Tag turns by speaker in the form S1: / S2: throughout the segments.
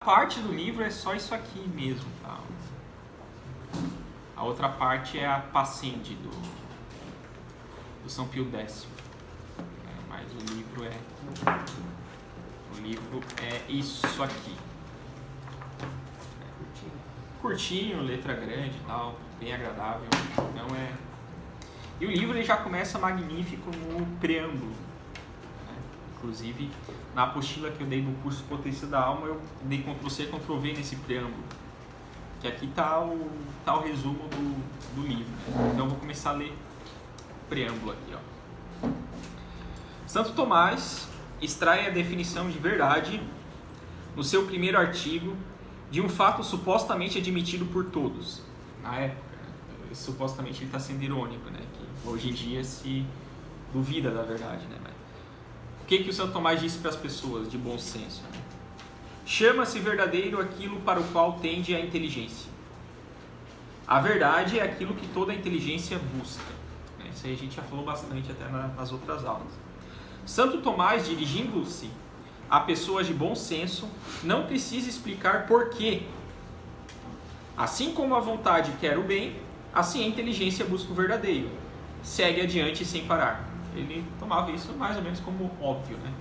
S1: parte do livro é só isso aqui mesmo, tá? A outra parte é a Pascendi do São Pio X. Mas o livro é isso aqui. Curtinho, letra grande e tal, bem agradável. Então E o livro ele já começa magnífico no preâmbulo. Inclusive, na apostila que eu dei no curso Potência da Alma, eu dei Ctrl+C, Ctrl+V nesse preâmbulo. Que aqui está o resumo do livro. Então, eu vou começar a ler o preâmbulo aqui. Ó. Santo Tomás extrai a definição de verdade, no seu primeiro artigo, de um fato supostamente admitido por todos. Na época, supostamente ele está sendo irônico, né? Que hoje em dia se duvida da verdade, né? Mas o que o Santo Tomás disse para as pessoas de bom senso? Né? Chama-se verdadeiro aquilo para o qual tende a inteligência. A verdade é aquilo que toda a inteligência busca. Isso aí a gente já falou bastante até nas outras aulas. Santo Tomás, dirigindo-se a pessoas de bom senso, não precisa explicar por quê. Assim como a vontade quer o bem, assim a inteligência busca o verdadeiro. Segue adiante sem parar. Ele tomava isso mais ou menos como óbvio, né?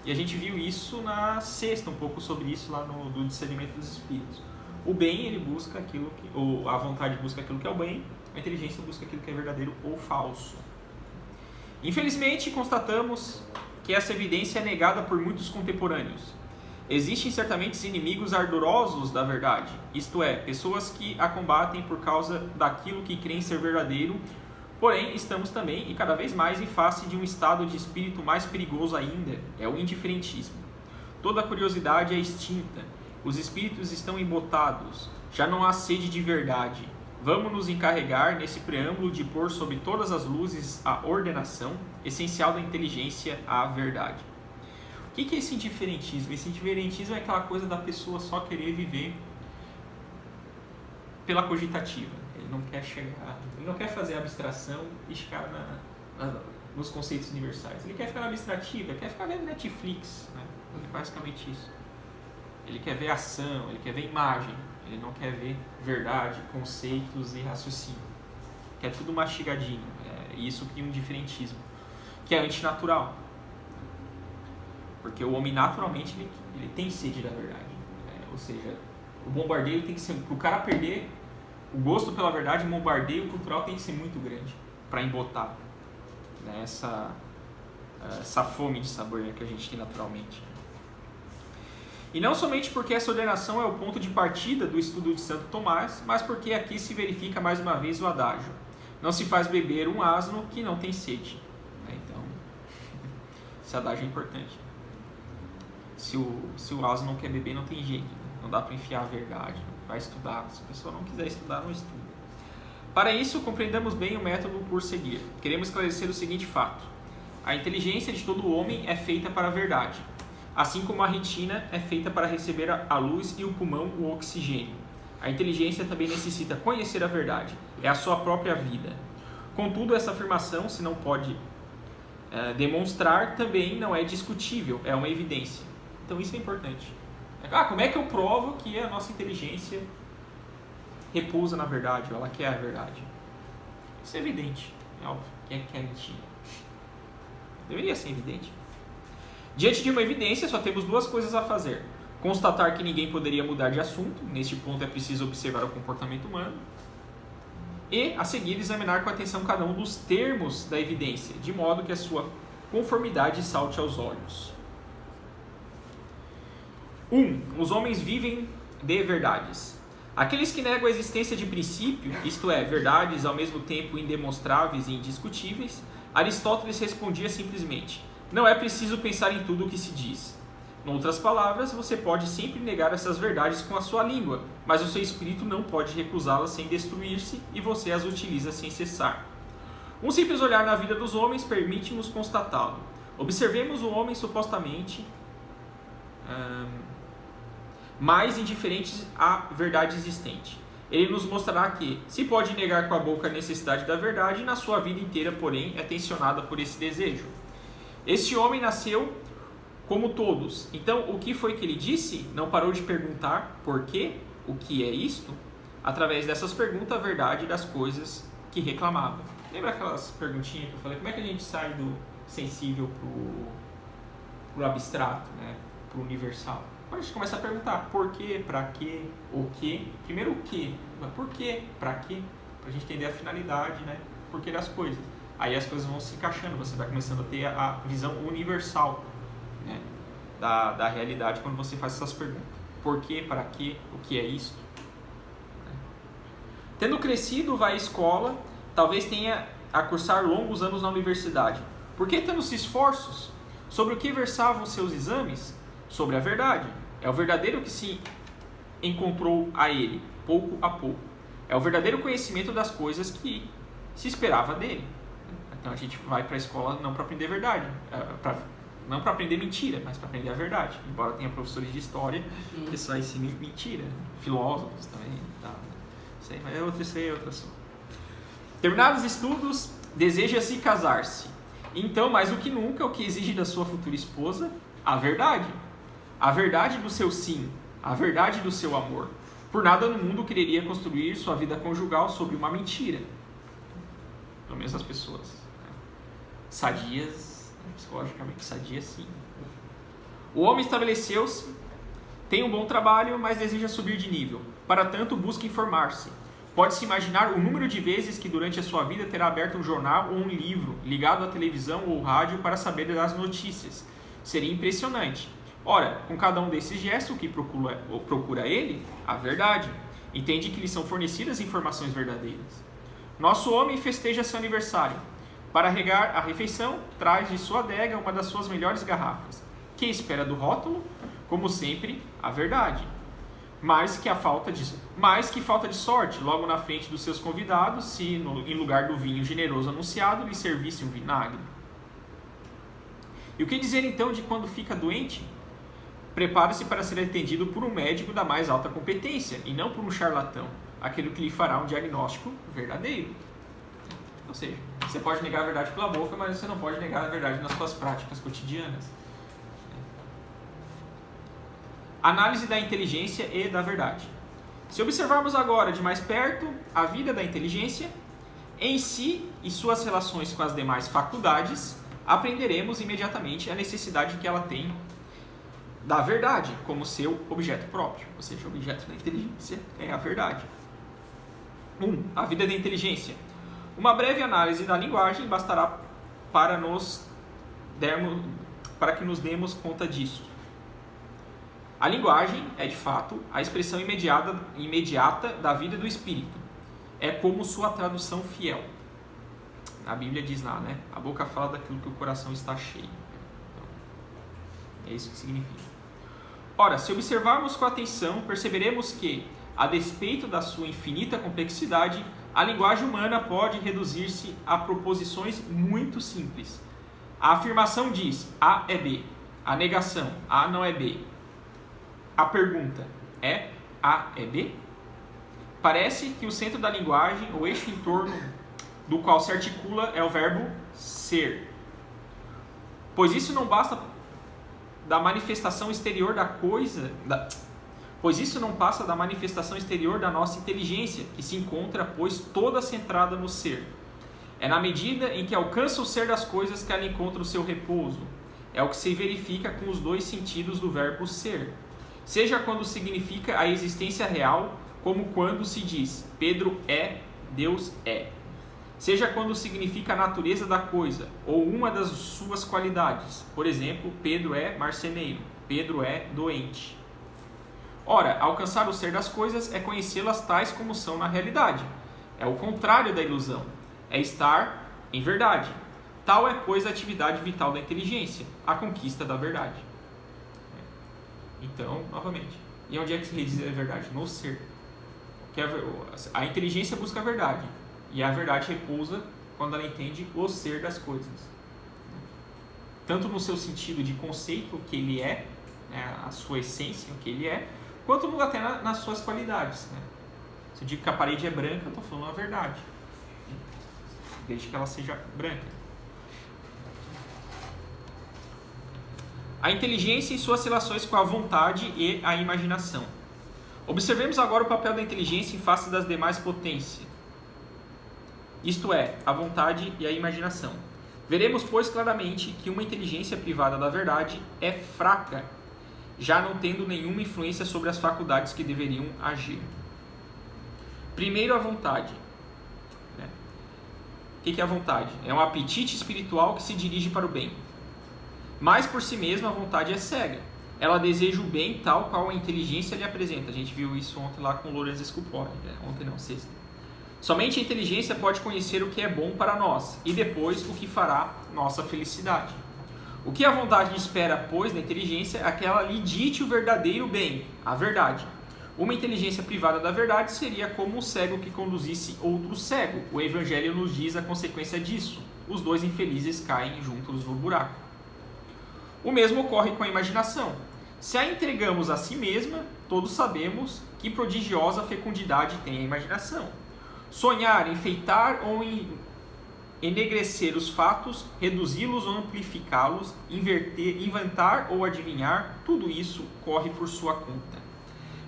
S1: E a gente viu isso na sexta, um pouco sobre isso lá do discernimento dos espíritos. O bem, ele busca aquilo que... ou a vontade busca aquilo que é o bem, a inteligência busca aquilo que é verdadeiro ou falso. Infelizmente, constatamos que essa evidência é negada por muitos contemporâneos. Existem certamente inimigos ardorosos da verdade, isto é, pessoas que a combatem por causa daquilo que creem ser verdadeiro. Porém, estamos também, e cada vez mais, em face de um estado de espírito mais perigoso ainda, é o indiferentismo. Toda a curiosidade é extinta, os espíritos estão embotados, já não há sede de verdade. Vamos nos encarregar, nesse preâmbulo, de pôr sob todas as luzes a ordenação, essencial da inteligência à verdade. O que é esse indiferentismo? Esse indiferentismo é aquela coisa da pessoa só querer viver pela cogitativa. Ele não quer chegar, ele não quer fazer abstração e chegar nos conceitos universais. Ele quer ficar na abstrativa, ele quer ficar vendo Netflix, né? Basicamente isso. Ele quer ver ação, ele quer ver imagem, ele não quer ver verdade, conceitos e raciocínio. Quer tudo mastigadinho. E isso cria um indiferentismo, que é antinatural. Porque o homem naturalmente ele tem sede da verdade. Ou seja, o bombardeio tem que ser... Para o cara perder o gosto pela verdade, o bombardeio cultural tem que ser muito grande para embotar, né? Essa fome de sabor, né, que a gente tem naturalmente. E não somente porque essa ordenação é o ponto de partida do estudo de Santo Tomás, mas porque aqui se verifica mais uma vez o adágio. Não se faz beber um asno que não tem sede. Então, esse adágio é importante. Se o asno não quer beber, não tem jeito. Não dá para enfiar a verdade. Vai estudar. Se a pessoa não quiser estudar, não estuda. Para isso, compreendamos bem o método por seguir. Queremos esclarecer o seguinte fato. A inteligência de todo homem é feita para a verdade. Assim como a retina é feita para receber a luz e o pulmão o oxigênio. A inteligência também necessita conhecer a verdade. É a sua própria vida. Contudo, essa afirmação, se não pode demonstrar, também não é discutível. É uma evidência. Então isso é importante. Como é que eu provo que a nossa inteligência repousa na verdade, ou ela quer a verdade? Isso é evidente, é óbvio. Quem é que quer mentira? Deveria ser evidente. Diante de uma evidência, só temos duas coisas a fazer. Constatar que ninguém poderia mudar de assunto, neste ponto é preciso observar o comportamento humano, e, a seguir, examinar com atenção cada um dos termos da evidência, de modo que a sua conformidade salte aos olhos. 1. Os homens vivem de verdades. Aqueles que negam a existência de princípio, isto é, verdades ao mesmo tempo indemonstráveis e indiscutíveis, Aristóteles respondia simplesmente: não é preciso pensar em tudo o que se diz. Em outras palavras, você pode sempre negar essas verdades com a sua língua, mas o seu espírito não pode recusá-las sem destruir-se e você as utiliza sem cessar. Um simples olhar na vida dos homens permite-nos constatá-lo. Observemos o homem supostamente mais indiferente à verdade existente. Ele nos mostrará que se pode negar com a boca a necessidade da verdade, na sua vida inteira, porém, é tensionada por esse desejo. Este homem nasceu como todos. Então, o que foi que ele disse? Não parou de perguntar por quê, o que é isto? Através dessas perguntas, a verdade das coisas que reclamava. Lembra aquelas perguntinhas que eu falei? Como é que a gente sai do sensível pro abstrato, né? Pro universal? Agora a gente começa a perguntar por quê, pra quê, o quê. Primeiro o quê, por quê, pra quê? Pra gente entender a finalidade, né? Por que das coisas. Aí as coisas vão se encaixando, você vai começando a ter a visão universal, né? da realidade quando você faz essas perguntas. Por quê, para quê, o que é isto? Tendo crescido, vai à escola, talvez tenha a cursar longos anos na universidade. Por que tantos esforços? Sobre o que versavam seus exames? Sobre a verdade. É o verdadeiro que se encontrou a ele, pouco a pouco. É o verdadeiro conhecimento das coisas que se esperava dele. Então a gente vai para a escola não para aprender verdade, não para aprender mentira, mas para aprender a verdade. Embora tenha professores de história que só ensinam mentira, filósofos também. Tá. Isso aí é outro assunto. Terminados os estudos, deseja-se casar-se. Então, mais do que nunca, o que exige da sua futura esposa? A verdade. A verdade do seu sim, a verdade do seu amor. Por nada no mundo quereria construir sua vida conjugal sobre uma mentira. Pelo menos as pessoas sadias, psicologicamente sadias, sim. O homem estabeleceu-se, tem um bom trabalho, mas deseja subir de nível. Para tanto, busca informar-se. Pode-se imaginar o número de vezes que durante a sua vida terá aberto um jornal ou um livro, ligado à televisão ou rádio para saber das notícias. Seria impressionante. Ora, com cada um desses gestos, o que procura ele? A verdade. Entende que lhe são fornecidas informações verdadeiras. Nosso homem festeja seu aniversário. Para regar a refeição, traz de sua adega uma das suas melhores garrafas. Que espera do rótulo? Como sempre, a verdade. Mais que falta de sorte, logo na frente dos seus convidados, se em lugar do vinho generoso anunciado, lhe servisse um vinagre. E o que dizer então de quando fica doente? Prepare-se para ser atendido por um médico da mais alta competência, e não por um charlatão, aquele que lhe fará um diagnóstico verdadeiro. Ou seja, você pode negar a verdade pela boca, mas você não pode negar a verdade nas suas práticas cotidianas. Análise da inteligência e da verdade. Se observarmos agora de mais perto a vida da inteligência, em si e suas relações com as demais faculdades, aprenderemos imediatamente a necessidade que ela tem da verdade como seu objeto próprio. Ou seja, o objeto da inteligência é a verdade. 1. A vida da inteligência. Uma breve análise da linguagem bastará para que nos demos conta disso. A linguagem é, de fato, a expressão imediata da vida do espírito. É como sua tradução fiel. A Bíblia diz lá, né? A boca fala daquilo que o coração está cheio. Então, é isso que significa. Ora, se observarmos com atenção, perceberemos que, a despeito da sua infinita complexidade, a linguagem humana pode reduzir-se a proposições muito simples. A afirmação diz A é B. A negação A não é B. A pergunta é A é B? Parece que o centro da linguagem, o eixo em torno do qual se articula, é o verbo ser. Pois isso não basta da manifestação exterior da coisa... Pois isso não passa da manifestação exterior da nossa inteligência, que se encontra, pois, toda centrada no ser. É na medida em que alcança o ser das coisas que ela encontra o seu repouso. É o que se verifica com os dois sentidos do verbo ser. Seja quando significa a existência real, como quando se diz Pedro é, Deus é. Seja quando significa a natureza da coisa, ou uma das suas qualidades. Por exemplo, Pedro é marceneiro, Pedro é doente. Ora, alcançar o ser das coisas é conhecê-las tais como são na realidade. É o contrário da ilusão. É estar em verdade. Tal é, pois, a atividade vital da inteligência, a conquista da verdade. Então, novamente, e onde é que se reside a verdade? No ser. A inteligência busca a verdade, e a verdade repousa quando ela entende o ser das coisas. Tanto no seu sentido de conceito, o que ele é, né, a sua essência, o que ele é, quanto até nas suas qualidades. Né? Se eu digo que a parede é branca, eu estou falando a verdade, desde que ela seja branca. A inteligência e suas relações com a vontade e a imaginação. Observemos agora o papel da inteligência em face das demais potências, isto é, a vontade e a imaginação. Veremos, pois, claramente que uma inteligência privada da verdade é fraca, já não tendo nenhuma influência sobre as faculdades que deveriam agir. Primeiro, a vontade. O que é a vontade? É um apetite espiritual que se dirige para o bem. Mas, por si mesma, a vontade é cega. Ela deseja o bem tal qual a inteligência lhe apresenta. A gente viu isso ontem lá com Lorenz Scupoli. Ontem não, sexta. Somente a inteligência pode conhecer o que é bom para nós e depois o que fará nossa felicidade. O que a vontade espera, pois, da inteligência é que ela lhe dite o verdadeiro bem, a verdade. Uma inteligência privada da verdade seria como um cego que conduzisse outro cego. O Evangelho nos diz a consequência disso. Os dois infelizes caem juntos no buraco. O mesmo ocorre com a imaginação. Se a entregamos a si mesma, todos sabemos que prodigiosa fecundidade tem a imaginação. Sonhar, enfeitar ou enegrecer os fatos, reduzi-los ou amplificá-los, inventar ou adivinhar, tudo isso corre por sua conta.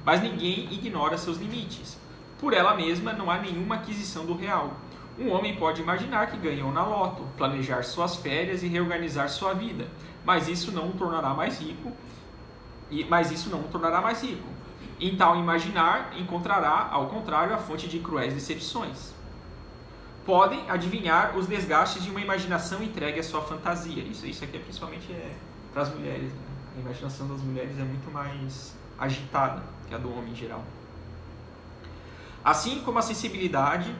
S1: Mas ninguém ignora seus limites. Por ela mesma não há nenhuma aquisição do real. Um homem pode imaginar que ganhou na loto, planejar suas férias e reorganizar sua vida, mas isso não o tornará mais rico. Em tal imaginar, encontrará, ao contrário, a fonte de cruéis decepções. Podem adivinhar os desgastes de uma imaginação entregue à sua fantasia. Isso aqui é principalmente para as mulheres. Né? A imaginação das mulheres é muito mais agitada que a do homem em geral. Assim como a sensibilidade,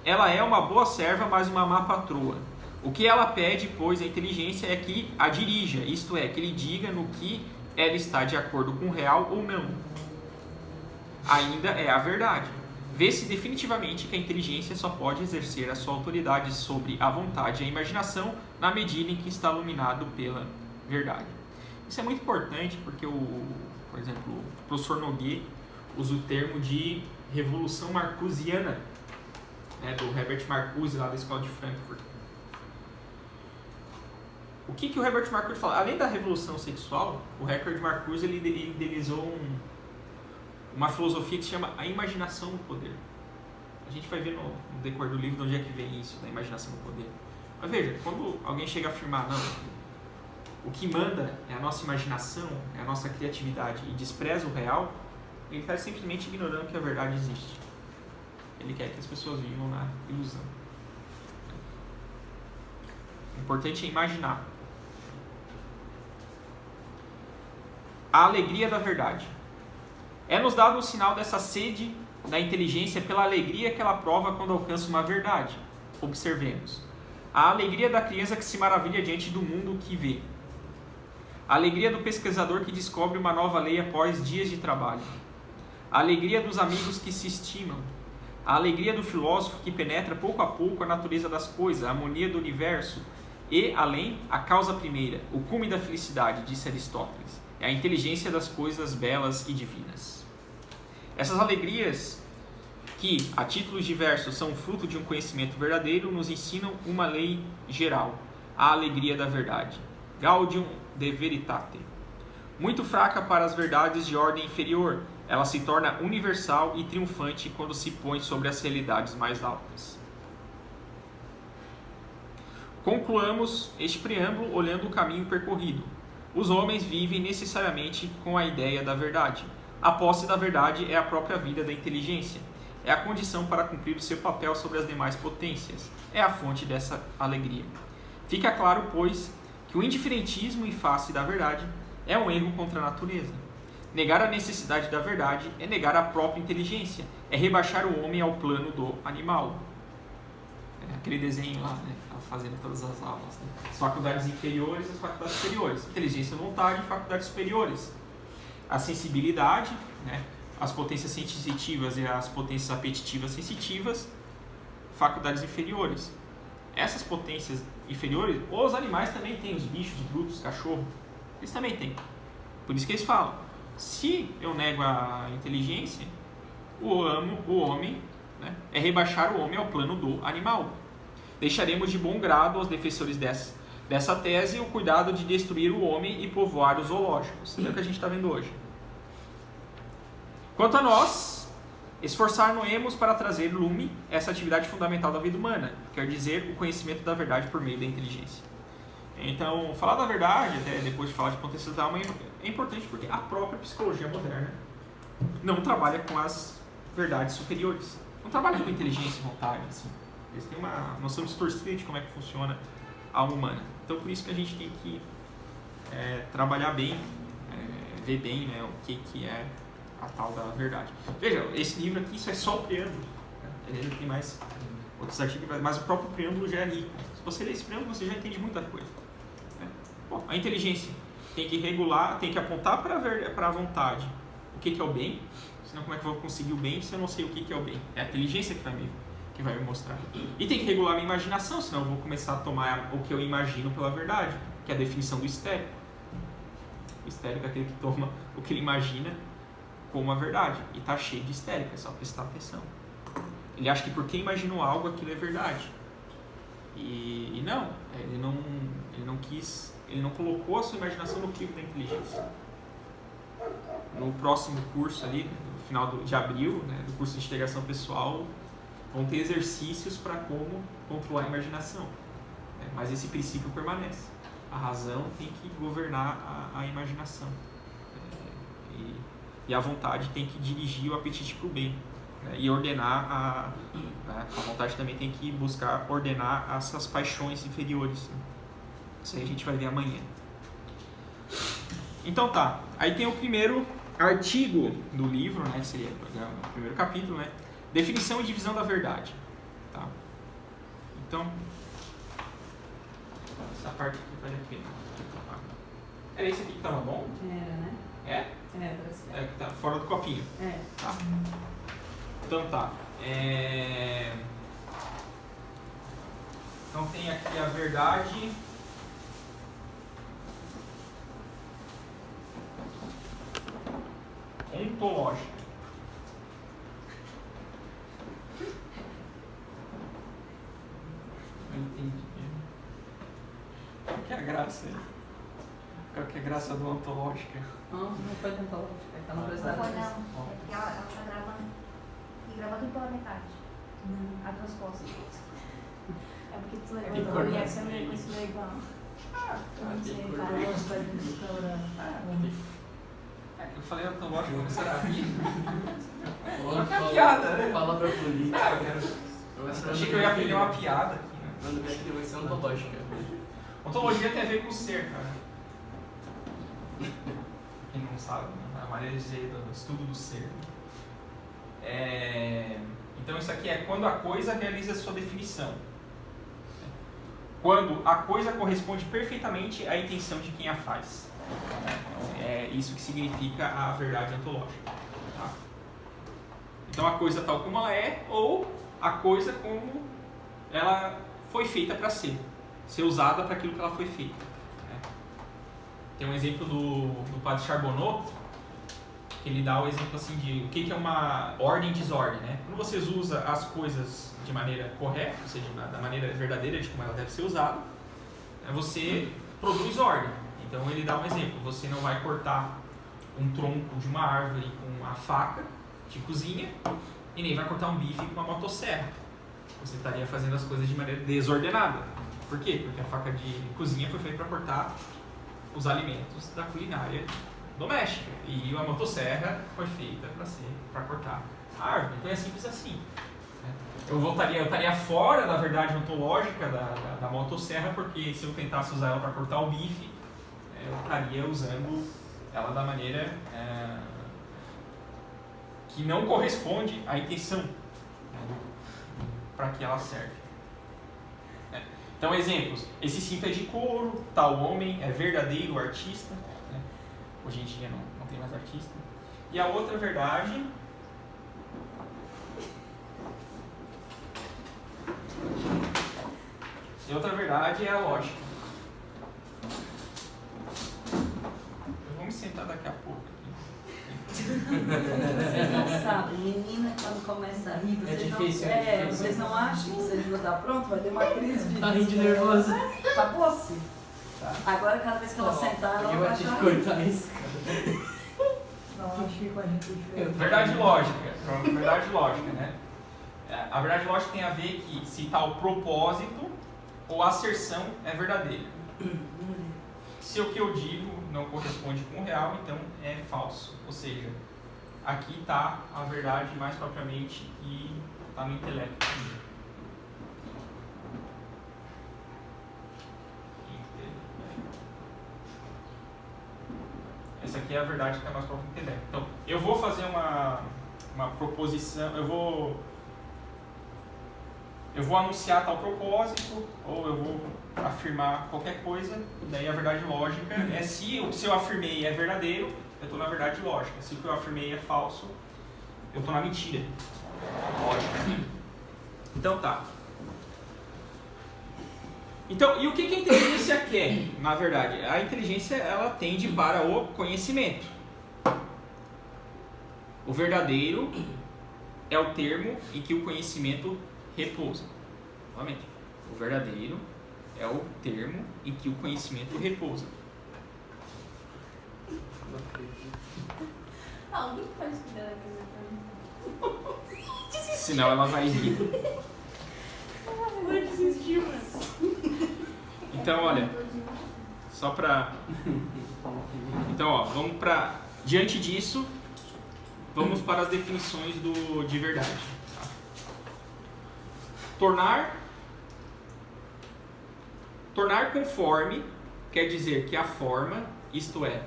S1: ela é uma boa serva, mas uma má patroa. O que ela pede, pois, a inteligência é que a dirija, isto é, que lhe diga no que ela está de acordo com o real ou não. Ainda é a verdade. Vê-se definitivamente que a inteligência só pode exercer a sua autoridade sobre a vontade e a imaginação na medida em que está iluminado pela verdade. Isso é muito importante porque, por exemplo, o professor Noguet usa o termo de revolução marcusiana, né, do Herbert Marcuse, lá da Escola de Frankfurt. O que o Herbert Marcuse fala? Além da revolução sexual, o Herbert Marcuse ele idealizou uma filosofia que se chama a imaginação no poder. A gente vai ver no decorrer do livro de onde é que vem isso, da imaginação no poder. Mas veja, quando alguém chega a afirmar, não, o que manda é a nossa imaginação, é a nossa criatividade e despreza o real, ele está simplesmente ignorando que a verdade existe. Ele quer que as pessoas vivam na ilusão. O importante é imaginar. A alegria da verdade. É-nos dado o sinal dessa sede da inteligência pela alegria que ela prova quando alcança uma verdade. Observemos. A alegria da criança que se maravilha diante do mundo que vê. A alegria do pesquisador que descobre uma nova lei após dias de trabalho. A alegria dos amigos que se estimam. A alegria do filósofo que penetra pouco a pouco a natureza das coisas, a harmonia do universo e, além, a causa primeira, o cume da felicidade, disse Aristóteles. É a inteligência das coisas belas e divinas. Essas alegrias, que a títulos diversos são fruto de um conhecimento verdadeiro, nos ensinam uma lei geral, a alegria da verdade. Gaudium de veritate. Muito fraca para as verdades de ordem inferior, ela se torna universal e triunfante quando se põe sobre as realidades mais altas. Concluamos este preâmbulo olhando o caminho percorrido. Os homens vivem necessariamente com a ideia da verdade. A posse da verdade é a própria vida da inteligência. É a condição para cumprir o seu papel sobre as demais potências. É a fonte dessa alegria. Fica claro, pois, que o indiferentismo em face da verdade é um erro contra a natureza. Negar a necessidade da verdade é negar a própria inteligência, é rebaixar o homem ao plano do animal. É aquele desenho lá, né? Fazendo todas as aulas. Né? As faculdades inferiores e as faculdades superiores. Inteligência e vontade, faculdades superiores. A sensibilidade, né? As potências sensitivas e as potências apetitivas sensitivas, faculdades inferiores. Essas potências inferiores, os animais também têm, os bichos, brutos, os cachorros, eles também têm. Por isso que eles falam, se eu nego a inteligência, o homem, né, é rebaixar o homem ao plano do animal. Deixaremos de bom grado aos defensores dessa tese o cuidado de destruir o homem e povoar os zoológicos. É o que a gente está vendo hoje. Quanto a nós, esforçar-nos-emos para trazer lume essa atividade fundamental da vida humana, quer dizer, o conhecimento da verdade por meio da inteligência. Então, falar da verdade, até depois de falar de potência da alma, é importante porque a própria psicologia moderna não trabalha com as verdades superiores. Não trabalha com inteligência e vontade, assim. Eles têm uma noção distorcida de como é que funciona a alma humana. Então, por isso que a gente tem que trabalhar bem, ver bem, né, o que é a tal da verdade. Veja, esse livro aqui, isso é só o preâmbulo. Ele tem mais outros artigos, mas o próprio preâmbulo já é rico. Se você ler esse preâmbulo, você já entende muita coisa. Bom, a inteligência tem que regular, tem que apontar para a vontade o que é o bem, senão como é que eu vou conseguir o bem se eu não sei o que é o bem? É a inteligência que vai me mostrar. E tem que regular a minha imaginação, senão eu vou começar a tomar o que eu imagino pela verdade, que é a definição do histérico. O histérico é aquele que toma o que ele imagina como a verdade, e está cheio de histérico, é só prestar atenção. Ele acha que porque imaginou algo, aquilo é verdade. E não, ele não colocou a sua imaginação no crivo da inteligência. No próximo curso ali, no final de abril, né, do curso de integração pessoal, vão ter exercícios para como controlar a imaginação. Mas esse princípio permanece. A razão tem que governar a imaginação. E a vontade tem que dirigir o apetite para o bem. E ordenar a vontade também tem que buscar ordenar essas paixões inferiores. Isso aí a gente vai ver amanhã. Então tá, aí tem o primeiro artigo do livro, né, seria o primeiro capítulo, né, definição e divisão da verdade. Tá? Então, essa parte aqui vale a pena. Era esse aqui que tava bom?
S2: Era, né?
S1: É?
S2: Parece que
S1: é. Tá fora do copinho. Tá. Então tá. Então tem aqui a verdade ontológica. Não entendi. Qual que é a graça? Qual que é a graça do ontológica?
S2: Não foi ontológica, tá no precisar.
S3: Não, é porque ela tá gravando pela metade. A transposta. É porque tu levantou e essa minha coisa igual. Não sei,
S1: Eu falei ontológica, eu comecei a rir. Uma piada, né?
S4: Fala pra polícia.
S1: Eu achei que eu ia aprender uma piada aqui, né?
S4: Quando vier aqui vai ser ontológica.
S1: Ontologia tem a ver com o ser, cara. Quem não sabe, né? A maneira de dizer do estudo do ser. Então isso aqui é quando a coisa realiza a sua definição. Quando a coisa corresponde perfeitamente à intenção de quem a faz. É isso que significa a verdade ontológica. Tá? Então a coisa tal como ela é, ou a coisa como ela foi feita para ser usada para aquilo que ela foi feita. Tem um exemplo do padre Charbonneau, que ele dá o exemplo assim de o que é uma ordem e desordem. Né? Quando você usa as coisas de maneira correta, ou seja, da maneira verdadeira de como ela deve ser usada, você produz ordem. Então ele dá um exemplo, você não vai cortar um tronco de uma árvore com uma faca de cozinha e nem vai cortar um bife com uma motosserra. Você estaria fazendo as coisas de maneira desordenada. Por quê? Porque a faca de cozinha foi feita para cortar os alimentos da culinária doméstica e a motosserra foi feita para cortar a árvore. Então é simples assim. Eu estaria fora da verdade ontológica da motosserra, porque se eu tentasse usar ela para cortar o bife, eu estaria usando ela da maneira que não corresponde à intenção para que ela serve. Então, exemplos. Esse cinto é de couro, tal homem é verdadeiro artista. Né? Hoje em dia não tem mais artista. E a outra verdade... é a lógica. Vamos sentar daqui a pouco.
S2: Vocês não sabem, menina, quando começa a rir, vocês não acham que vocês vão dar pronto, vai ter uma crise de
S4: Tá rindo de nervoso.
S2: Acabou-se. Agora, cada vez que ela sentar, ela
S4: Eu
S2: vai
S4: vou te
S2: achar.
S4: cortar isso.
S2: Não, acho que com a gente
S1: Verdade lógica. Verdade lógica, né? A verdade lógica tem a ver que se tal propósito ou asserção é verdadeira. Se o que eu digo não corresponde com o real, então é falso. Ou seja, aqui está a verdade mais propriamente que está no intelecto. Essa aqui é a verdade que está mais próxima do intelecto. Então, eu vou fazer uma proposição, eu vou anunciar tal propósito, ou eu vou afirmar qualquer coisa, daí a verdade lógica é se o que eu afirmei é verdadeiro, eu estou na verdade lógica. Se o que eu afirmei é falso, eu estou na mentira lógica. Então tá. Então, e o que a inteligência quer, na verdade? A inteligência, ela tende para o conhecimento. O verdadeiro é o termo em que o conhecimento repousa. Novamente, o verdadeiro é o termo em que o conhecimento repousa.
S3: Alguém pode cuidar da pergunta?
S1: Senão ela vai rir.
S3: Ela desistiu, mano.
S1: Então, olha, só pra... Então, ó, vamos pra... Diante disso, vamos para as definições de verdade. Tá? Tornar conforme quer dizer que a forma, isto é,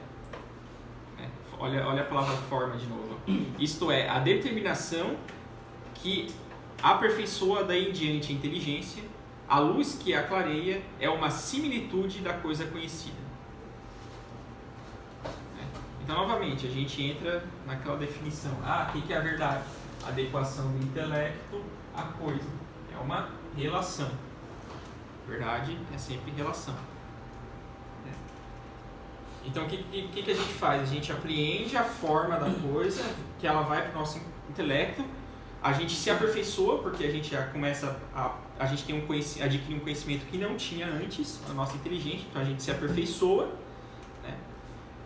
S1: olha a palavra forma de novo, isto é, a determinação que aperfeiçoa daí em diante a inteligência, a luz que a clareia é uma similitude da coisa conhecida. Então, novamente, a gente entra naquela definição. O que é a verdade? Adequação do intelecto à coisa. É uma relação. Verdade é sempre relação. Então, o que a gente faz? A gente apreende a forma da coisa, que ela vai para o nosso intelecto. A gente se aperfeiçoa, porque a gente já começa a gente tem adquire um conhecimento que não tinha antes, a nossa inteligência, então a gente se aperfeiçoa, né?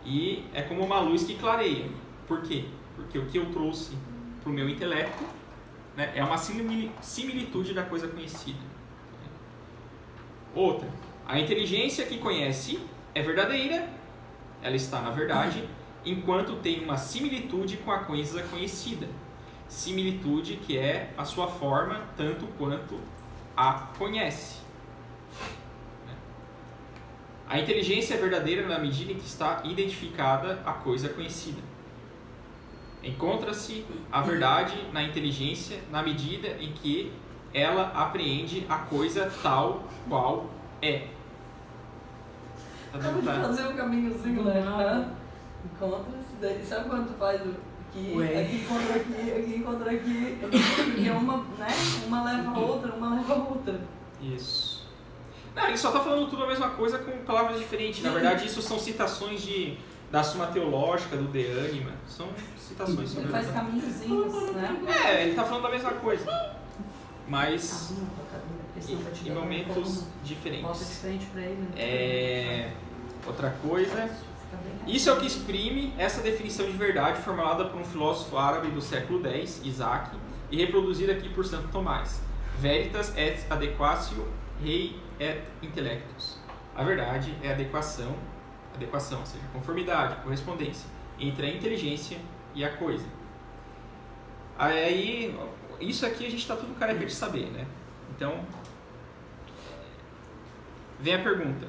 S1: E é como uma luz que clareia. Por quê? Porque o que eu trouxe para o meu intelecto, né, é uma similitude da coisa conhecida. Outra, a inteligência que conhece é verdadeira, ela está na verdade, enquanto tem uma similitude com a coisa conhecida. Similitude que é a sua forma, tanto quanto a conhece. A inteligência é verdadeira na medida em que está identificada a coisa conhecida. Encontra-se a verdade na inteligência na medida em que ela apreende a coisa tal qual é.
S2: Acaba de fazer um caminhozinho, né? Encontra-se, daí sabe quando tu faz aqui encontra aqui, porque uma leva a outra, uma leva a outra.
S1: Isso. Não, ele só está falando tudo a mesma coisa com palavras diferentes. Na verdade, isso são citações da Suma Teológica, do De Anima. São citações sobre...
S2: Ele faz caminhozinhos, né?
S1: ele está falando a mesma coisa. Mas em momentos diferentes.
S2: Bota diferente pra ele.
S1: Outra coisa... Isso é o que exprime essa definição de verdade formulada por um filósofo árabe do século X, Isaac, e reproduzida aqui por Santo Tomás. Veritas et adequatio rei et intellectus. A verdade é a adequação, ou seja, conformidade, correspondência entre a inteligência e a coisa. Aí, isso aqui a gente está tudo careca de saber, né? Então, vem a pergunta.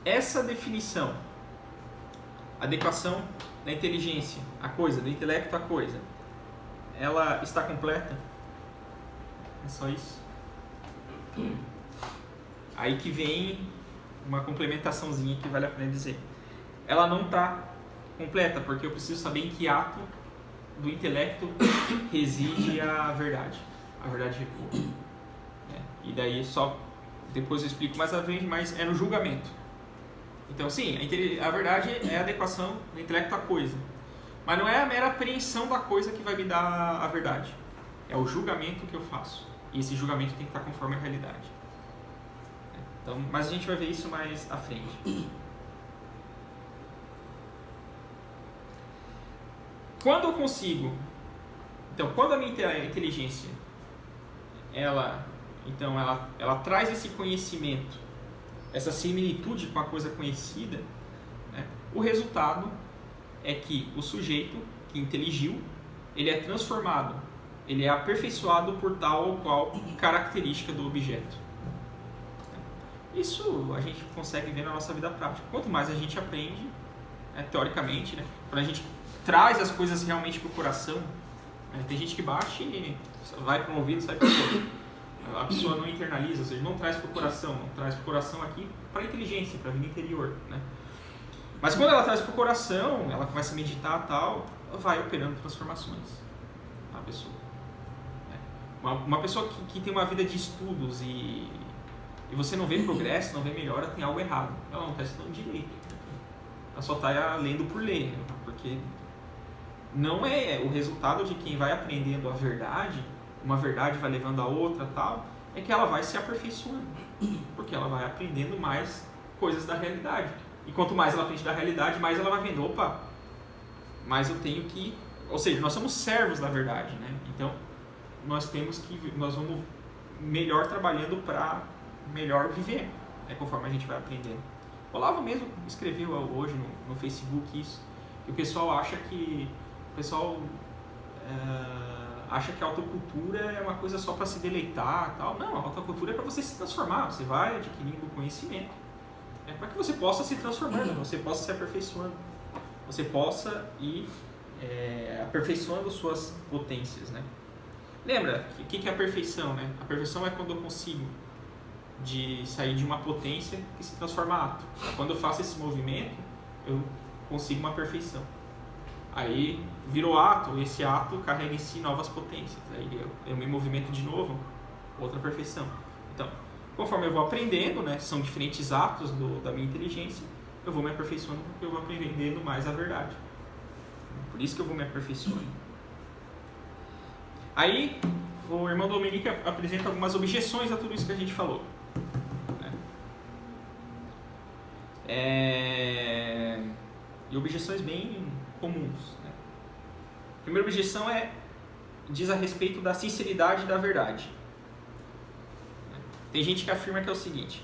S1: Essa definição, adequação da inteligência à coisa, do intelecto à coisa, ela está completa? É só isso? Aí que vem uma complementaçãozinha que vale a pena dizer. Ela não está completa, porque eu preciso saber em que ato do intelecto reside a verdade repousa. E daí só depois eu explico mais à frente, mas é no julgamento. Então, sim, a verdade é a adequação do intelecto à coisa. Mas não é a mera apreensão da coisa que vai me dar a verdade. É o julgamento que eu faço. E esse julgamento tem que estar conforme a realidade. Então, mas a gente vai ver isso mais à frente. Quando eu consigo... Então, quando a minha inteligência ela traz esse conhecimento, essa similitude com a coisa conhecida, né, o resultado é que o sujeito que inteligiu, ele é transformado, ele é aperfeiçoado por tal ou qual característica do objeto. Isso a gente consegue ver na nossa vida prática. Quanto mais a gente aprende, teoricamente, né, quando a gente traz as coisas realmente para o coração, tem gente que bate e vai para um ouvido e sai para o outro. A pessoa não internaliza, ou seja, não traz para o coração, não traz para o coração aqui para a inteligência, para a vida interior, né? Mas quando ela traz para o coração, ela começa a meditar e tal, ela vai operando transformações na pessoa. Uma pessoa que tem uma vida de estudos e você não vê progresso, não vê melhora, tem algo errado. Ela não está estudando direito. Ela só está lendo por ler, porque não é o resultado de quem vai aprendendo a verdade, uma verdade vai levando a outra tal, é que ela vai se aperfeiçoando, porque ela vai aprendendo mais coisas da realidade. E quanto mais ela aprende da realidade, mais ela vai vendo, opa, mais eu tenho que... Ou seja, nós somos servos da verdade, né? Então, nós vamos melhor trabalhando para melhor viver, conforme a gente vai aprendendo. O Olavo mesmo escreveu hoje no Facebook isso, que o pessoal acha que a autocultura é uma coisa só para se deleitar tal. Não, a autocultura é para você se transformar, você vai adquirindo conhecimento. É para que você possa se transformando, você possa se aperfeiçoando, você possa ir aperfeiçoando suas potências, né? Lembra, o que é a perfeição, né? A perfeição é quando eu consigo sair de uma potência que se transforma em ato. Quando eu faço esse movimento, eu consigo uma perfeição. Aí virou ato, esse ato carrega em si novas potências. Aí eu me movimento de novo, outra perfeição. Então, conforme eu vou aprendendo, né, são diferentes atos da minha inteligência, eu vou me aperfeiçoando porque eu vou aprendendo mais a verdade. Por isso que eu vou me aperfeiçoando. Aí, o irmão Dominique apresenta algumas objeções a tudo isso que a gente falou. E objeções bem comuns. Né? A primeira objeção diz a respeito da sinceridade da verdade. Tem gente que afirma que é o seguinte,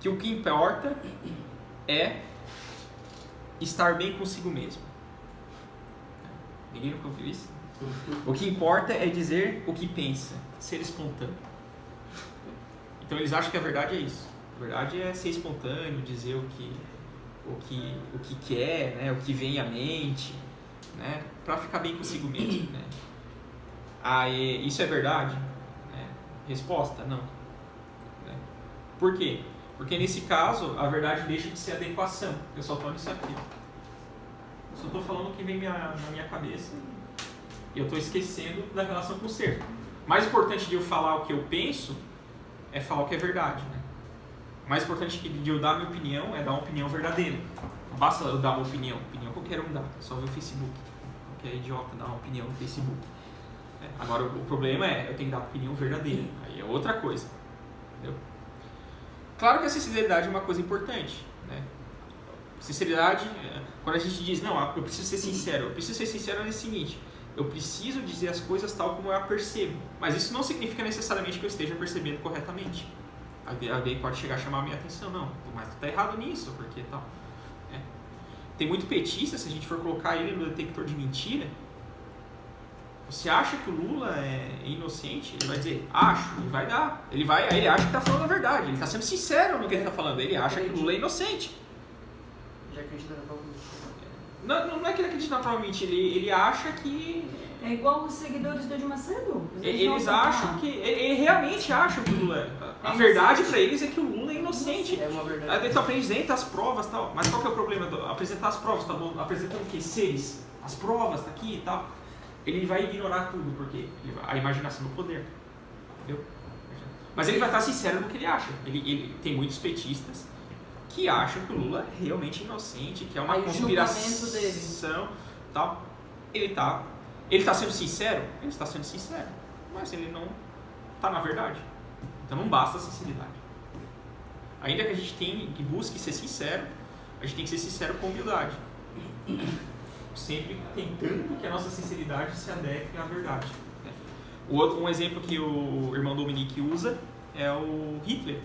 S1: que o que importa é estar bem consigo mesmo. Ninguém nunca ouviu isso? O que importa é dizer o que pensa, ser espontâneo. Então eles acham que a verdade é isso. A verdade é ser espontâneo, dizer o que quer, né? O que vem à mente, né? Para ficar bem consigo mesmo. Né? Aí, isso é verdade? Resposta, não. Né? Por quê? Porque nesse caso a verdade deixa de ser adequação. Eu só estou nisso aqui. Eu só estou falando o que vem na minha cabeça e eu estou esquecendo da relação com o ser. Mais importante de eu falar o que eu penso é falar o que é verdade. Né? Mais importante de eu dar a minha opinião é dar uma opinião verdadeira. Não basta eu dar uma opinião qualquer um dá. É só ver o Facebook. Qualquer idiota dá uma opinião no Facebook. Agora o problema é eu tenho que dar uma opinião verdadeira. Aí é outra coisa. Entendeu? Claro que a sinceridade é uma coisa importante. Né? Sinceridade, quando a gente diz, não, eu preciso ser sincero. Eu preciso ser sincero é o seguinte, eu preciso dizer as coisas tal como eu a percebo. Mas isso não significa necessariamente que eu esteja percebendo corretamente. Alguém pode chegar a chamar a minha atenção, não, mas tu tá errado nisso, porque tal. Tem muito petista, se a gente for colocar ele no detector de mentira, você acha que o Lula é inocente? Ele vai dizer, acho, e vai dar. Aí ele acha que tá falando a verdade, ele tá sendo sincero no que ele tá falando, ele acha que o Lula é inocente.
S4: Já acredita na prova mentira.
S1: Não é que ele acredita na prova mentira, ele acha que...
S2: É igual os seguidores do Edir Macedo.
S1: Eles acham que... Ele realmente acham que o Lula... A verdade para eles é que o Lula é inocente.
S4: É uma verdade.
S1: Aí tu apresenta as provas e tal. Mas qual que é o problema? Apresentar as provas, tá bom? Apresentando o quê? Seres. As provas, tá aqui e tal. Ele vai ignorar tudo, porque a imaginação do poder. Entendeu? Mas ele vai estar sincero no que ele acha. Ele tem muitos petistas que acham que o Lula é realmente inocente, que é uma conspiração tal. Ele está sendo sincero? Ele está sendo sincero. Mas ele não está na verdade. Então não basta a sinceridade. Ainda que a gente que busque ser sincero, a gente tem que ser sincero com humildade. Sempre tentando que a nossa sinceridade se adeque à verdade. Um exemplo que o irmão Dominique usa é o Hitler.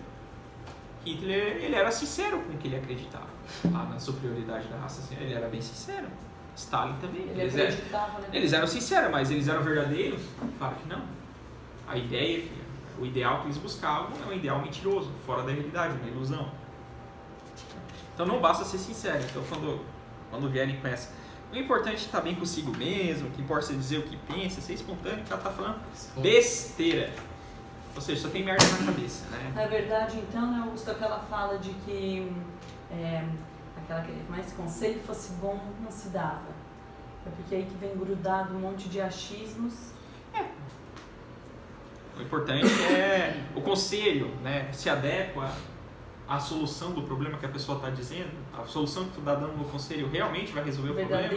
S1: Hitler, ele era sincero com o que ele acreditava. Na superioridade da raça, assim, ele era bem sincero. Stalin também. Eles eram sinceros, mas eles eram verdadeiros? Claro que não. A ideia, o ideal que eles buscavam é um ideal mentiroso, fora da realidade, uma ilusão. Então não basta ser sincero. Então quando vierem com essa, o importante é estar bem consigo mesmo, o que importa é você dizer o que pensa, ser espontâneo, que ela está falando besteira. Ou seja, só tem merda na cabeça, né?
S2: Na verdade, então, né, Augusto, aquela fala de que aquela que mais conselho fosse bom não se dava. É porque aí que vem grudado um monte de achismos.
S1: O importante é o conselho, né? Se adequa à solução do problema que a pessoa está dizendo. A solução que tu está dando no conselho realmente vai resolver o problema?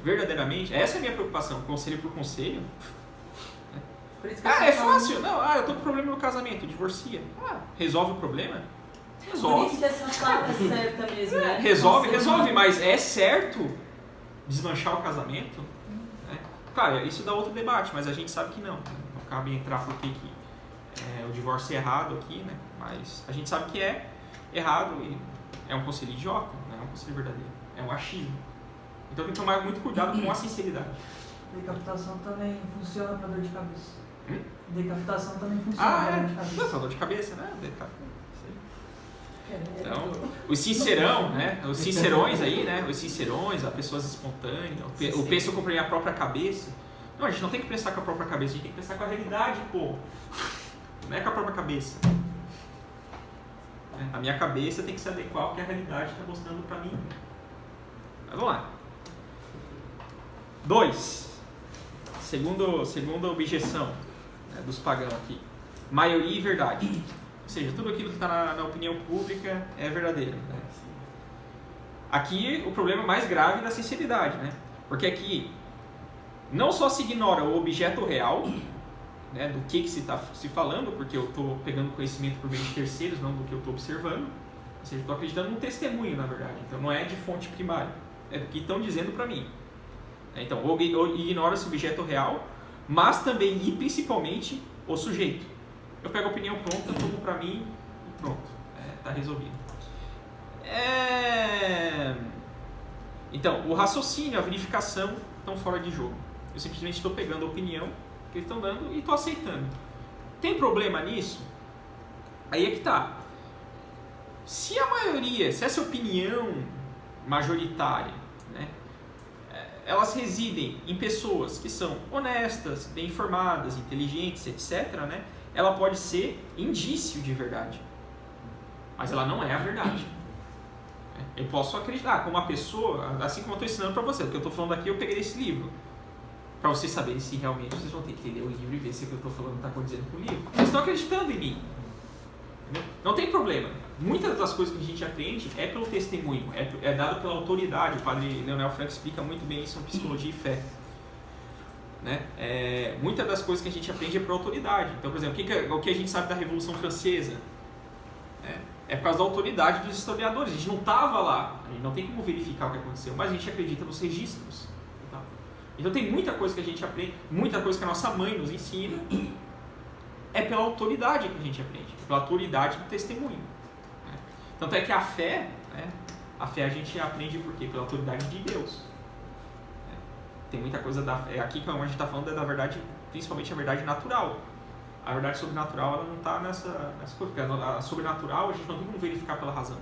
S1: Verdadeiramente. Essa é a minha preocupação. Conselho por conselho.
S2: Por isso que
S1: é fácil. Não, eu tô com problema no casamento, divorcia. Resolve o problema? Resolve.
S2: Por isso que essa fala é certa mesmo, né?
S1: Resolve, mas é certo desmanchar o casamento? Claro, isso dá outro debate, mas a gente sabe que não. Não cabe entrar porque o divórcio é errado aqui, né? Mas a gente sabe que é errado e é um conselho idiota, não é um conselho verdadeiro. É um achismo. Então tem que tomar muito cuidado com a sinceridade.
S4: Decapitação também funciona para dor de cabeça. Decapitação também funciona para dor de cabeça.
S1: Não, dor de cabeça, né? Então, os sincerão, né? Os sincerões aí, né? Os sincerões, as pessoas espontâneas, o penso com a própria cabeça. Não, a gente não tem que pensar com a própria cabeça, a gente tem que pensar com a realidade, pô. Não é com a própria cabeça. A minha cabeça tem que se adequar ao que a realidade está mostrando para mim. Mas vamos lá. 2. Segunda objeção, né, dos pagãos aqui. Maioria e verdade. Ou seja, tudo aquilo que está na opinião pública é verdadeiro. Né? Aqui o problema mais grave é da sinceridade, né? Porque aqui não só se ignora o objeto real, né, do que se está se falando, porque eu estou pegando conhecimento por meio de terceiros, não do que eu estou observando. Ou seja, eu estou acreditando num testemunho, na verdade. Então não é de fonte primária, é do que estão dizendo para mim. Então, ignora-se o objeto real, mas também e principalmente o sujeito. Eu pego a opinião pronta, tomo para mim e pronto. Está resolvido. Então, o raciocínio, a verificação estão fora de jogo. Eu simplesmente estou pegando a opinião que eles estão dando e estou aceitando. Tem problema nisso? Aí é que está. Se essa opinião majoritária, né, elas residem em pessoas que são honestas, bem informadas, inteligentes, etc., né, ela pode ser indício de verdade. Mas ela não é a verdade. Eu posso acreditar como uma pessoa, assim como eu estou ensinando para você, o que eu estou falando aqui, eu peguei esse livro. Para vocês saberem se realmente vocês vão ter que ler o livro e ver se o que eu estou falando está condizendo com o livro. Vocês estão acreditando em mim. Entendeu? Não tem problema. Muitas das coisas que a gente aprende é pelo testemunho, é dado pela autoridade. O padre Leonel Franco explica muito bem isso em Psicologia e Fé. Né? Muitas das coisas que a gente aprende é por autoridade. Então, por exemplo, o que a gente sabe da Revolução Francesa? É por causa da autoridade dos historiadores. A gente não estava lá, a gente não tem como verificar o que aconteceu, mas a gente acredita nos registros. Então tem muita coisa que a gente aprende, muita coisa que a nossa mãe nos ensina, é pela autoridade que a gente aprende, pela autoridade do testemunho. Né? Tanto é que a fé a gente aprende por quê? Pela autoridade de Deus. Tem muita coisa aqui que a gente está falando é da verdade, principalmente a verdade natural. A verdade sobrenatural ela não está nessa coisa, porque a sobrenatural a gente não tem como verificar pela razão.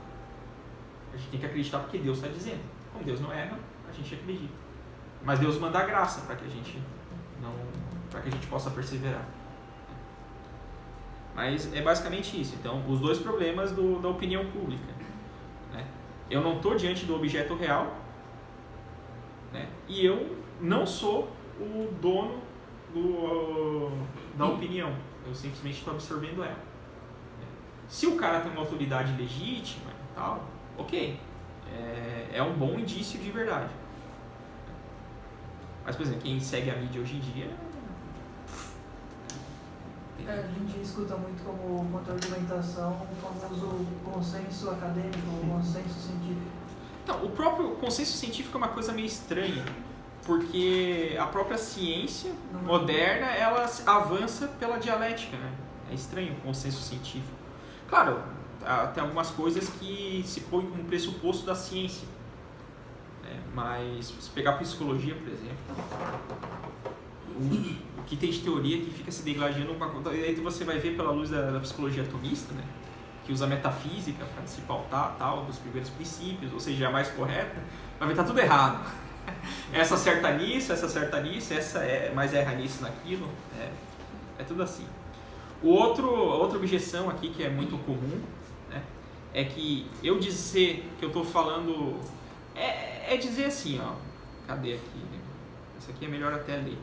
S1: A gente tem que acreditar porque Deus está dizendo. Como Deus não erra, a gente acredita. Mas Deus manda a graça para que a gente possa perseverar. Mas é basicamente isso. Então, os dois problemas da opinião pública. Né? Eu não estou diante do objeto real, né? E eu não sou o dono da opinião. Eu simplesmente estou absorvendo ela. Se o cara tem uma autoridade legítima e tal, ok. É um bom indício de verdade. Mas, por exemplo, quem segue a mídia hoje em dia entendeu?
S4: A gente escuta muito como contra-argumentação o famoso consenso acadêmico, o consenso científico.
S1: Então, o próprio consenso científico é uma coisa meio estranha, porque a própria ciência moderna, ela avança pela dialética, né? É estranho o consenso científico. Claro, tem algumas coisas que se põem como pressuposto da ciência, né? Mas, se pegar psicologia, por exemplo, o que tem de teoria que fica se degladiando com a... Aí você vai ver pela luz da psicologia atomista, né? Que usa metafísica para se pautar tal, dos primeiros princípios, ou seja, é a mais correta, vai ver que tá tudo errado. Essa acerta nisso, essa mais erra nisso, naquilo, é tudo assim. Outra objeção aqui que é muito comum, né, é que eu dizer que eu estou falando, é dizer assim, ó, cadê aqui? Né? Isso aqui é melhor até ler.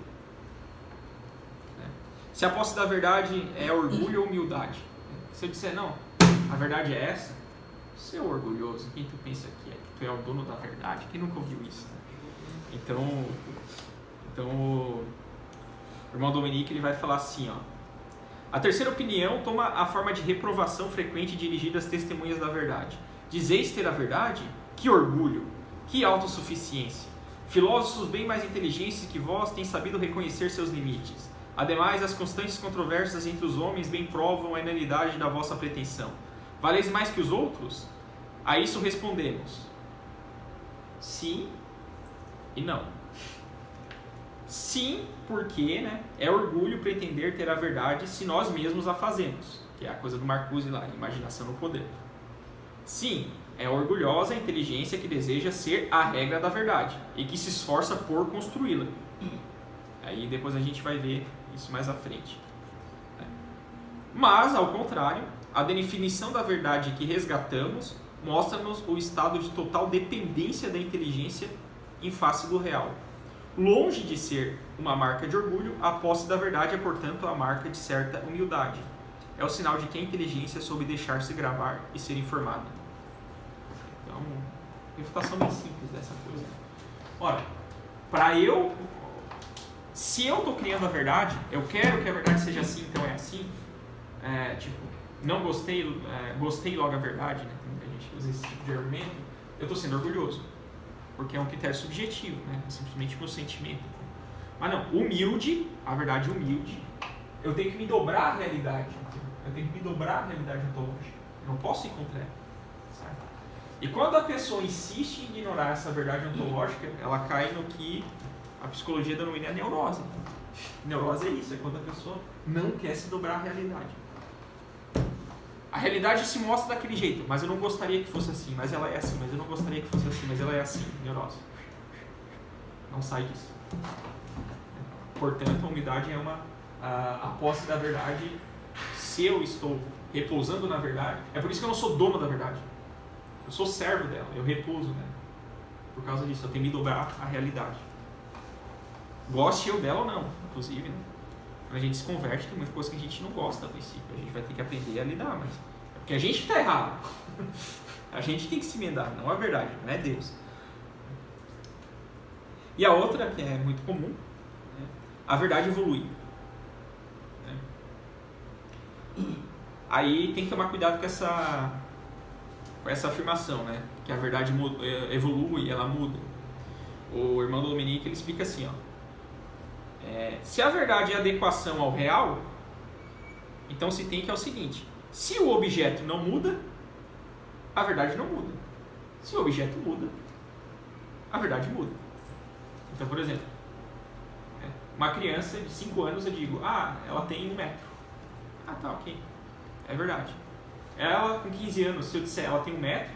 S1: Se a posse da verdade é orgulho ou humildade. Se eu disser, não, a verdade é essa, você é orgulhoso, quem tu pensa que é? Que tu é o dono da verdade? Quem nunca ouviu isso? Então o irmão Dominique ele vai falar assim, ó. A terceira opinião toma a forma de reprovação frequente dirigida às testemunhas da verdade. Dizeis ter a verdade? Que orgulho! Que autossuficiência! Filósofos bem mais inteligentes que vós têm sabido reconhecer seus limites. Ademais, as constantes controvérsias entre os homens bem provam a inanidade da vossa pretensão. Valeis mais que os outros? A isso respondemos: sim e não. Sim, porque, né, é orgulho pretender ter a verdade se nós mesmos a fazemos, que é a coisa do Marcuse lá, imaginação no poder. Sim, é orgulhosa a inteligência que deseja ser a regra da verdade e que se esforça por construí-la. Aí depois a gente vai ver isso mais à frente. Mas, ao contrário, a definição da verdade que resgatamos mostra-nos o estado de total dependência da inteligência em face do real. Longe de ser uma marca de orgulho, a posse da verdade é, portanto, a marca de certa humildade. É o sinal de que a inteligência soube deixar-se gravar e ser informada. Então, refutação bem simples dessa coisa. Ora, se eu estou criando a verdade, eu quero que a verdade seja assim, então é assim. Não gostei, gostei logo a verdade, né? A gente usa esse tipo de argumento. Eu estou sendo orgulhoso, porque é um critério subjetivo, né? É simplesmente meu sentimento. Mas não, humilde, a verdade humilde, eu tenho que me dobrar à realidade. Eu tenho que me dobrar à realidade ontológica. Eu não posso ir contra ela. Certo? E quando a pessoa insiste em ignorar essa verdade ontológica, ela cai no que a psicologia denomina neurose. Neurose é isso, é quando a pessoa não quer se dobrar à realidade. A realidade se mostra daquele jeito, mas eu não gostaria que fosse assim, mas ela é assim, mas eu não gostaria que fosse assim, mas ela é assim. Neurose. Não sai disso. Portanto, a humildade é a posse da verdade. Se eu estou repousando na verdade, é por isso que eu não sou dono da verdade. Eu sou servo dela, eu repouso nela. Por causa disso, eu tenho que me dobrar à realidade. Goste eu dela ou não, inclusive, né? Quando a gente se converte, tem muita coisa que a gente não gosta a princípio. A gente vai ter que aprender a lidar, mas é porque a gente que está errado. A gente tem que se emendar, não a verdade, não é Deus. E a outra, que é muito comum, né? A verdade evolui. Né? Aí tem que tomar cuidado com essa afirmação, né? Que a verdade evolui, ela muda. O irmão Dominique ele explica assim, ó. Se a verdade é adequação ao real, então se tem que é o seguinte: se o objeto não muda, a verdade não muda. Se o objeto muda, a verdade muda. Então, por exemplo, uma criança de 5 anos, eu digo, ela tem 1 metro. Tá, ok. É verdade. Ela com 15 anos, se eu disser ela tem 1 metro,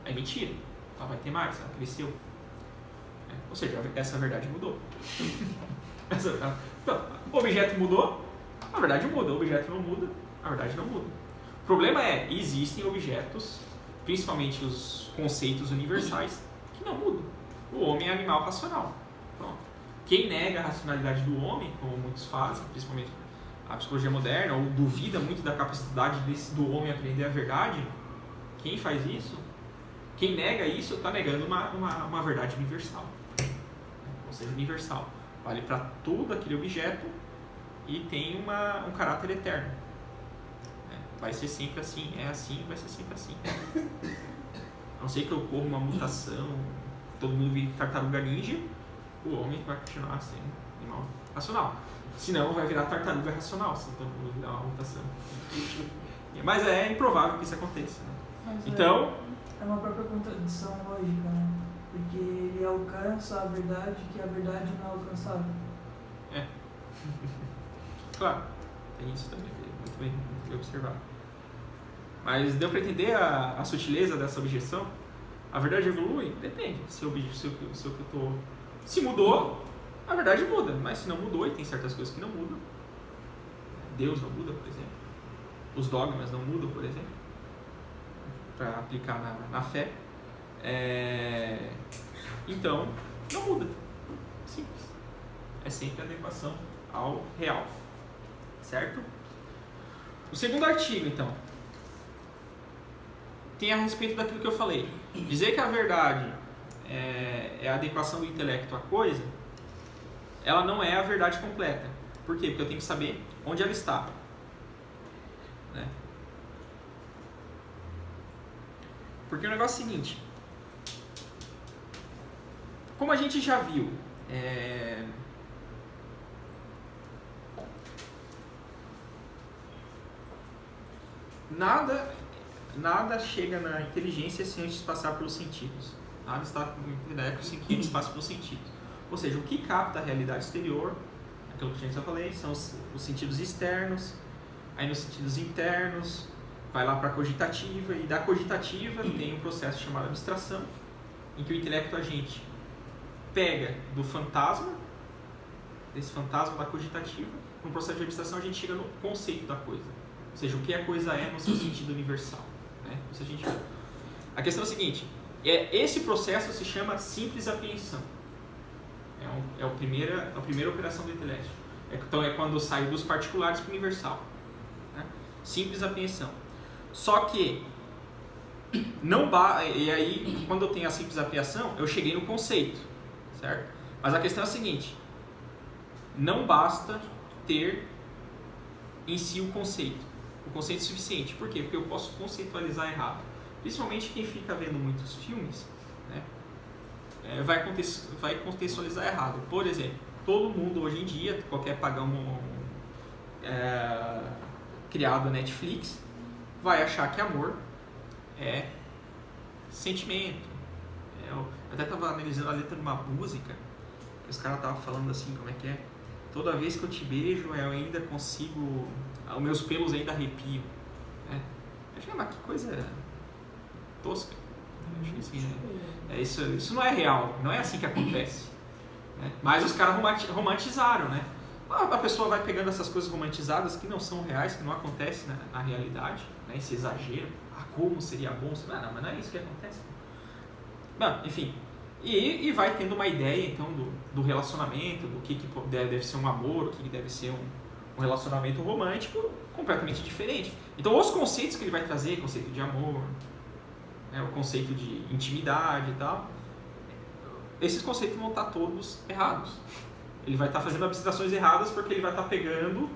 S1: é mentira. Ela vai ter mais, ela cresceu. Ou seja, essa verdade mudou. Então, o objeto mudou, a verdade muda. O objeto não muda, a verdade não muda. O problema é, existem objetos, principalmente os conceitos universais, que não mudam. O homem é animal racional. Pronto. Quem nega a racionalidade do homem, como muitos fazem, principalmente a psicologia moderna, ou duvida muito da capacidade do homem aprender a verdade, quem faz isso, quem nega isso, está negando uma verdade universal. Ou seja, universal. Vale para todo aquele objeto e tem um caráter eterno. Vai ser sempre assim, vai ser sempre assim. A não ser que ocorra uma mutação, todo mundo vira tartaruga ninja, o homem vai continuar sendo animal racional. Senão vai virar tartaruga racional, se todo mundo virar uma mutação. Mas é improvável que isso aconteça. Né? Então...
S4: É uma própria contradição lógica, né? Porque ele alcança a verdade que a verdade não é alcançável.
S1: Claro, tem isso também, muito bem observado. Mas deu para entender a sutileza dessa objeção? A verdade evolui? Depende. Se mudou, a verdade muda. Mas se não mudou, e tem certas coisas que não mudam. Deus não muda, por exemplo. Os dogmas não mudam, por exemplo. Para aplicar na fé. Então, não muda. Simples. É sempre adequação ao real. Certo? O segundo artigo, então, tem a respeito daquilo que eu falei. Dizer que a verdade é a adequação do intelecto à coisa, ela não é a verdade completa. Por quê? Porque eu tenho que saber onde ela está. Né? Porque o negócio é o seguinte. Como a gente já viu, nada chega na inteligência sem antes passar pelos sentidos. Nada está no intelecto sem que antes passe pelos sentidos. Ou seja, o que capta a realidade exterior, aquilo que a gente já falei, são os sentidos externos. Aí nos sentidos internos, vai lá para a cogitativa, e da cogitativa tem um processo chamado abstração, em que o intelecto agente pega do fantasma, desse fantasma da cogitativa, no processo de abstração a gente chega no conceito da coisa. Ou seja, o que a coisa é no seu sentido universal. Né? Isso a gente... A questão é a seguinte, esse processo se chama simples apreensão. É a primeira operação do intelecto. Então é quando sai dos particulares para o universal. Né? Simples apreensão. Só que, e aí quando eu tenho a simples apreensão, eu cheguei no conceito. Certo? Mas a questão é a seguinte, não basta ter em si o conceito suficiente. Por quê? Porque eu posso conceitualizar errado. Principalmente quem fica vendo muitos filmes, né, vai contextualizar errado. Por exemplo, todo mundo hoje em dia, qualquer pagão criado na Netflix, vai achar que amor é sentimento. Eu até estava analisando a letra de uma música, que os caras estavam falando assim, como é que é? Toda vez que eu te beijo, eu ainda consigo... Os meus pelos ainda arrepiam. Né? Eu achei, mas que coisa tosca. Eu achei assim, né? Isso não é real, não é assim que acontece. Né? Mas os caras romantizaram, né? A pessoa vai pegando essas coisas romantizadas que não são reais, que não acontecem na realidade, né? Esse exagero. Como seria bom? Não, mas não é isso que acontece. Bom, enfim, e vai tendo uma ideia então do relacionamento, do que deve ser um amor, o que deve ser um relacionamento romântico completamente diferente. Então os conceitos que ele vai trazer, conceito de amor, né, o conceito de intimidade e tal, esses conceitos vão estar todos errados. Ele vai estar fazendo abstrações erradas porque ele vai estar pegando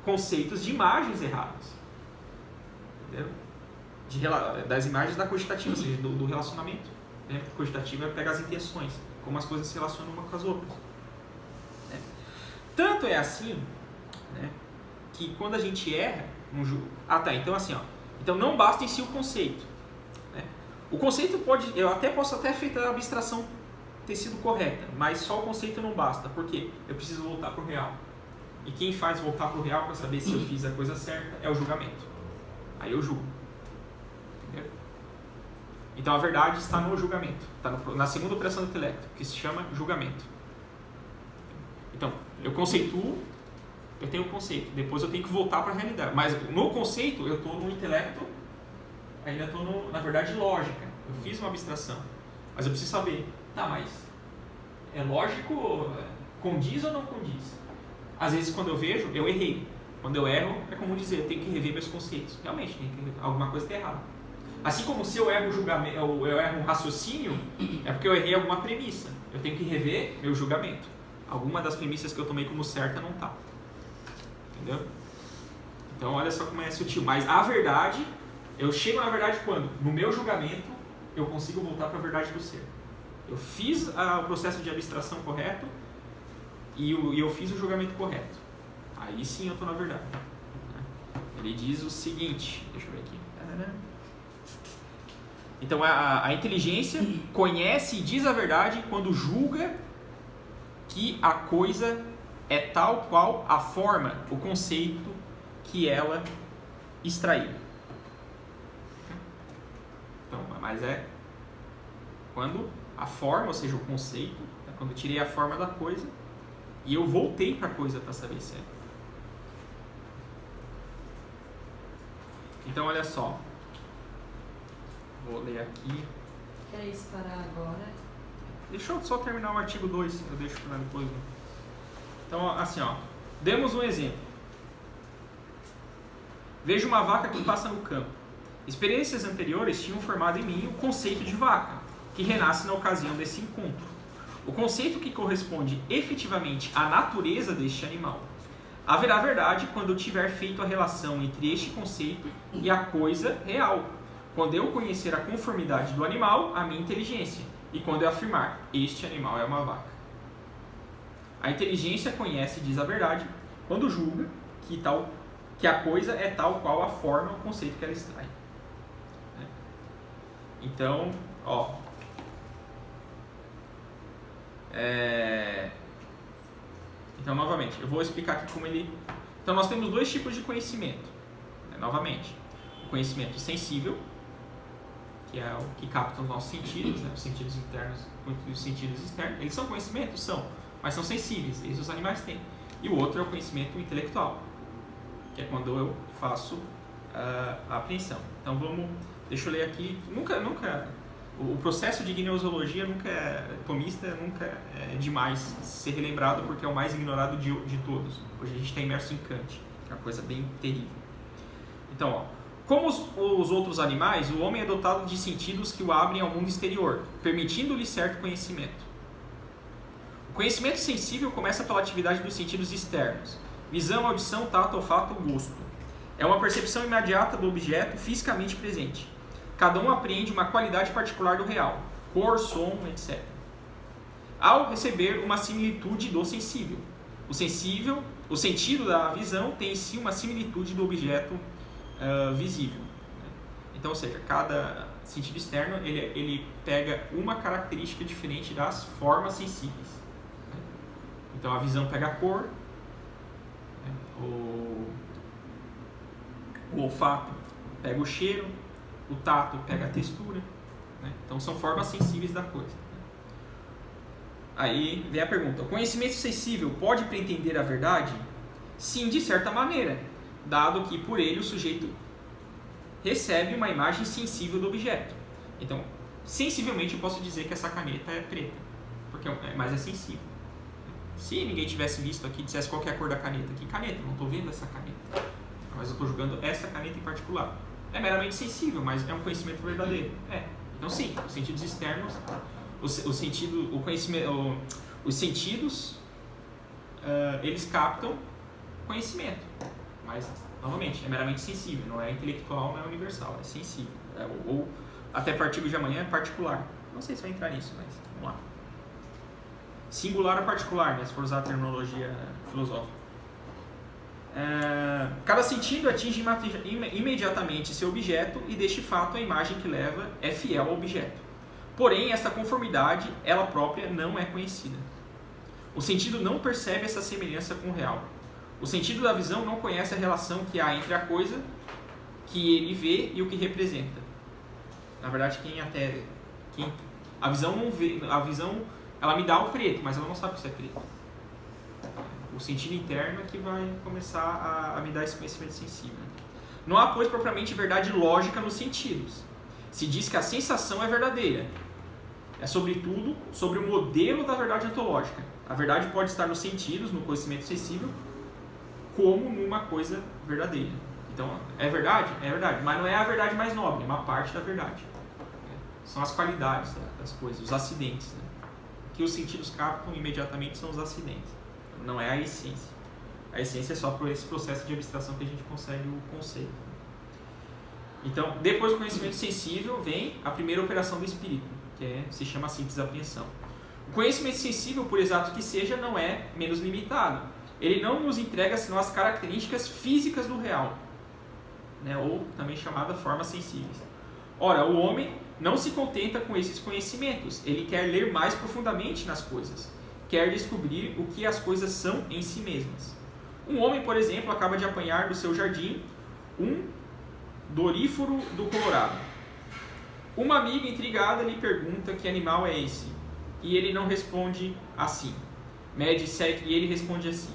S1: conceitos de imagens erradas. Entendeu? Das imagens da cogitativa, ou seja, do relacionamento. Né? A cogitativa pega as intenções, como as coisas se relacionam umas com as outras. Né? Tanto é assim, né, que quando a gente erra um jogo... então assim, então não basta em si o conceito. Né? O conceito pode... Eu posso até feita a abstração ter sido correta, mas só o conceito não basta. Por quê? Eu preciso voltar para o real. E quem faz voltar para o real para saber se eu fiz a coisa certa é o julgamento. Aí eu julgo. Então a verdade está no julgamento, está na segunda operação do intelecto, que se chama julgamento. Então, eu conceituo, eu tenho um conceito, depois eu tenho que voltar para a realidade. Mas no conceito, eu estou no intelecto, ainda estou na verdade, lógica. Eu fiz uma abstração, mas eu preciso saber, mas é lógico, condiz ou não condiz? Às vezes quando eu vejo, eu errei. Quando eu erro, é como dizer, eu tenho que rever meus conceitos. Realmente, alguma coisa está errada. Assim como se eu erro o julgamento, eu erro um raciocínio, é porque eu errei alguma premissa. Eu tenho que rever meu julgamento. Alguma das premissas que eu tomei como certa não está. Entendeu? Então olha só como é sutil. Mas a verdade, eu chego na verdade quando? No meu julgamento, eu consigo voltar para a verdade do ser. Eu fiz o processo de abstração correto e eu fiz o julgamento correto. Aí sim eu estou na verdade. Ele diz o seguinte, deixa eu ver aqui. Então a inteligência conhece e diz a verdade quando julga que a coisa é tal qual a forma, o conceito que ela extraiu. Então, mas é quando a forma, ou seja, o conceito, é quando eu tirei a forma da coisa e eu voltei para a coisa para saber se é. Então, olha só. Vou ler aqui.
S2: Quer parar agora?
S1: Deixa eu só terminar o artigo 2, eu deixo para depois. Então, assim, ó. Demos um exemplo. Vejo uma vaca que passa no campo. Experiências anteriores tinham formado em mim o conceito de vaca, que renasce na ocasião desse encontro. O conceito que corresponde efetivamente à natureza deste animal. Haverá verdade quando eu tiver feito a relação entre este conceito e a coisa real, quando eu conhecer a conformidade do animal à minha inteligência, e quando eu afirmar, este animal é uma vaca. A inteligência conhece e diz a verdade quando julga que a coisa é tal qual a forma, o conceito que ela extrai. Então, ó. Então, novamente, eu vou explicar aqui como ele... Então, nós temos dois tipos de conhecimento. Novamente, o conhecimento sensível, que é o que capta os nossos sentidos, os sentidos internos e os sentidos externos. Eles são conhecimentos? São, mas são sensíveis, esses os animais têm. E o outro é o conhecimento intelectual, que é quando eu faço a apreensão. Então, deixa eu ler aqui. O processo de gnoseologia tomista nunca é demais ser relembrado, porque é o mais ignorado de todos. Hoje a gente está imerso em Kant, que é uma coisa bem terrível. Então, ó, como os outros animais, o homem é dotado de sentidos que o abrem ao mundo exterior, permitindo-lhe certo conhecimento. O conhecimento sensível começa pela atividade dos sentidos externos: visão, audição, tato, olfato, gosto. É uma percepção imediata do objeto fisicamente presente. Cada um apreende uma qualidade particular do real, cor, som, etc. Ao receber uma similitude do sensível. O sentido da visão tem em si uma similitude do objeto visível. Então, ou seja, cada sentido externo ele pega uma característica diferente das formas sensíveis. Então, a visão pega a cor, o olfato pega o cheiro, o tato pega a textura, Então são formas sensíveis da coisa. Aí vem a pergunta: o conhecimento sensível pode pretender a verdade? Sim, de certa maneira, dado que por ele o sujeito recebe uma imagem sensível do objeto. Então, sensivelmente eu posso dizer que essa caneta é preta, mas é sensível. Se ninguém tivesse visto aqui e dissesse qual que é a cor da caneta, que caneta? Não estou vendo essa caneta, mas eu estou julgando essa caneta em particular. É meramente sensível, mas é um conhecimento verdadeiro. Então sim, os sentidos externos, os sentidos, eles captam conhecimento, mas, novamente, é meramente sensível, não é intelectual, não é universal, é sensível. Ou, até para o artigo de amanhã, é particular. Não sei se vai entrar nisso, mas vamos lá. Singular ou particular, se for usar a terminologia filosófica. Cada sentido atinge imediatamente seu objeto e deste fato a imagem que leva é fiel ao objeto. Porém, esta conformidade, ela própria, não é conhecida. O sentido não percebe essa semelhança com o real. O sentido da visão não conhece a relação que há entre a coisa que ele vê e o que representa. Na verdade, a visão não vê, a visão ela me dá o preto, mas ela não sabe que isso é preto. O sentido interno é que vai começar a me dar esse conhecimento sensível. Não há, pois, propriamente verdade lógica nos sentidos. Se diz que a sensação é verdadeira. É, sobretudo, sobre o modelo da verdade ontológica. A verdade pode estar nos sentidos, no conhecimento sensível, como numa coisa verdadeira. Então, é verdade? É verdade. Mas não é a verdade mais nobre, é uma parte da verdade. São as qualidades das coisas, os acidentes. Que os sentidos captam imediatamente são os acidentes. Não é a essência. A essência é só por esse processo de abstração que a gente consegue o conceito. Então, depois do conhecimento sensível, vem a primeira operação do espírito, que se chama simples apreensão. O conhecimento sensível, por exato que seja, não é menos limitado. Ele não nos entrega senão as características físicas do real, né? Ou também chamada formas sensíveis. Ora, o homem não se contenta com esses conhecimentos, ele quer ler mais profundamente nas coisas, quer descobrir o que as coisas são em si mesmas. Um homem, por exemplo, acaba de apanhar do seu jardim um doríforo do Colorado. Uma amiga intrigada lhe pergunta que animal é esse, e ele não responde assim. E ele responde assim.